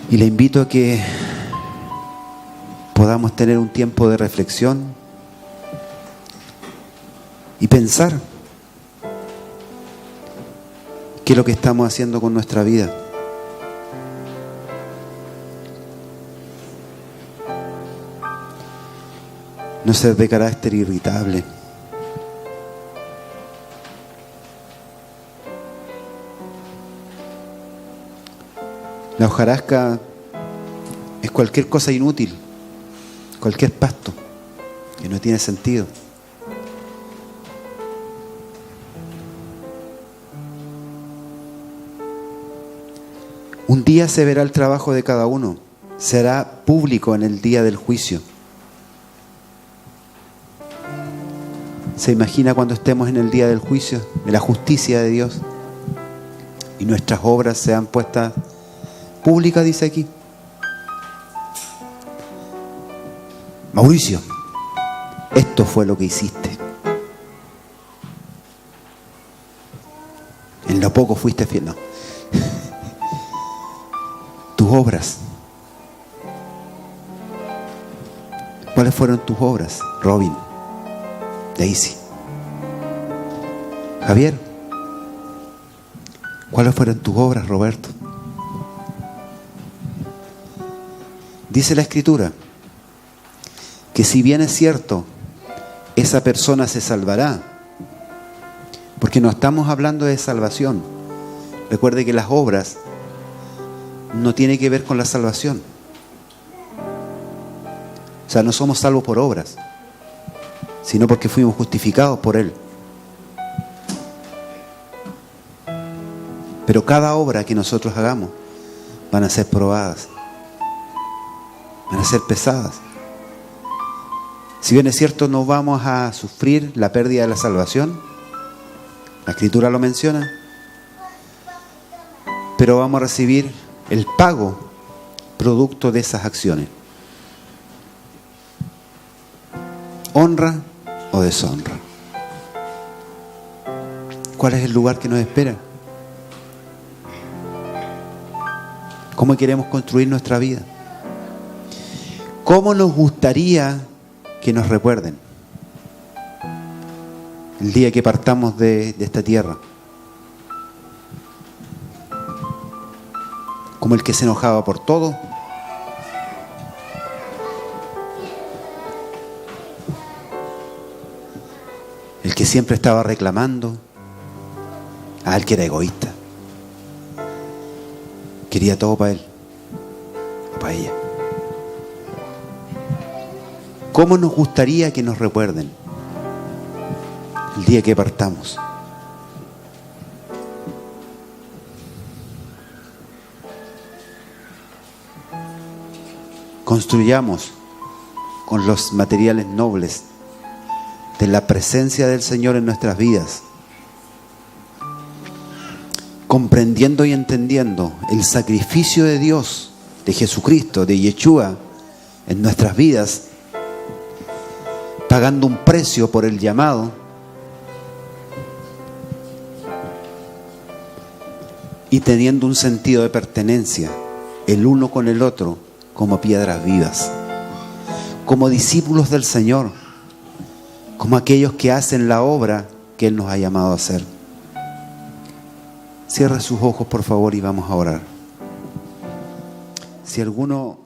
Y le invito a que podamos tener un tiempo de reflexión y pensar qué es lo que estamos haciendo con nuestra vida. No ser de carácter irritable. La hojarasca es cualquier cosa inútil, cualquier pasto que no tiene sentido. Un día se verá el trabajo de cada uno, será público en el día del juicio. ¿Se imagina cuando estemos en el día del juicio, de la justicia de Dios, y nuestras obras sean puestas públicas, dice aquí? Mauricio, esto fue lo que hiciste. En lo poco fuiste fiel. No. Tus obras. ¿Cuáles fueron tus obras, Robin? Daisy. Javier. ¿Cuáles fueron tus obras, Roberto? Dice la Escritura que si bien es cierto, esa persona se salvará, porque no estamos hablando de salvación. Recuerde que las obras no tienen que ver con la salvación. O sea, no somos salvos por obras, sino porque fuimos justificados por Él. Pero cada obra que nosotros hagamos van a ser probadas, van a ser pesadas. Si bien es cierto, no vamos a sufrir la pérdida de la salvación, la Escritura lo menciona, pero vamos a recibir el pago producto de esas acciones. Honra o deshonra. ¿Cuál es el lugar que nos espera? ¿Cómo queremos construir nuestra vida? ¿Cómo nos gustaría que nos recuerden el día que partamos de esta tierra? ¿Como el que se enojaba por todo? ¿El que siempre estaba reclamando? El que era egoísta. Quería todo para él o para ella. ¿Cómo nos gustaría que nos recuerden el día que partamos? construyamos con los materiales nobles de la presencia del Señor en nuestras vidas, comprendiendo y entendiendo el sacrificio de Dios, de Jesucristo, de Yeshua en nuestras vidas, pagando un precio por el llamado, y teniendo un sentido de pertenencia el uno con el otro como piedras vivas, como discípulos del Señor, como aquellos que hacen la obra que Él nos ha llamado a hacer. Cierra sus ojos, por favor, y vamos a orar. Si alguno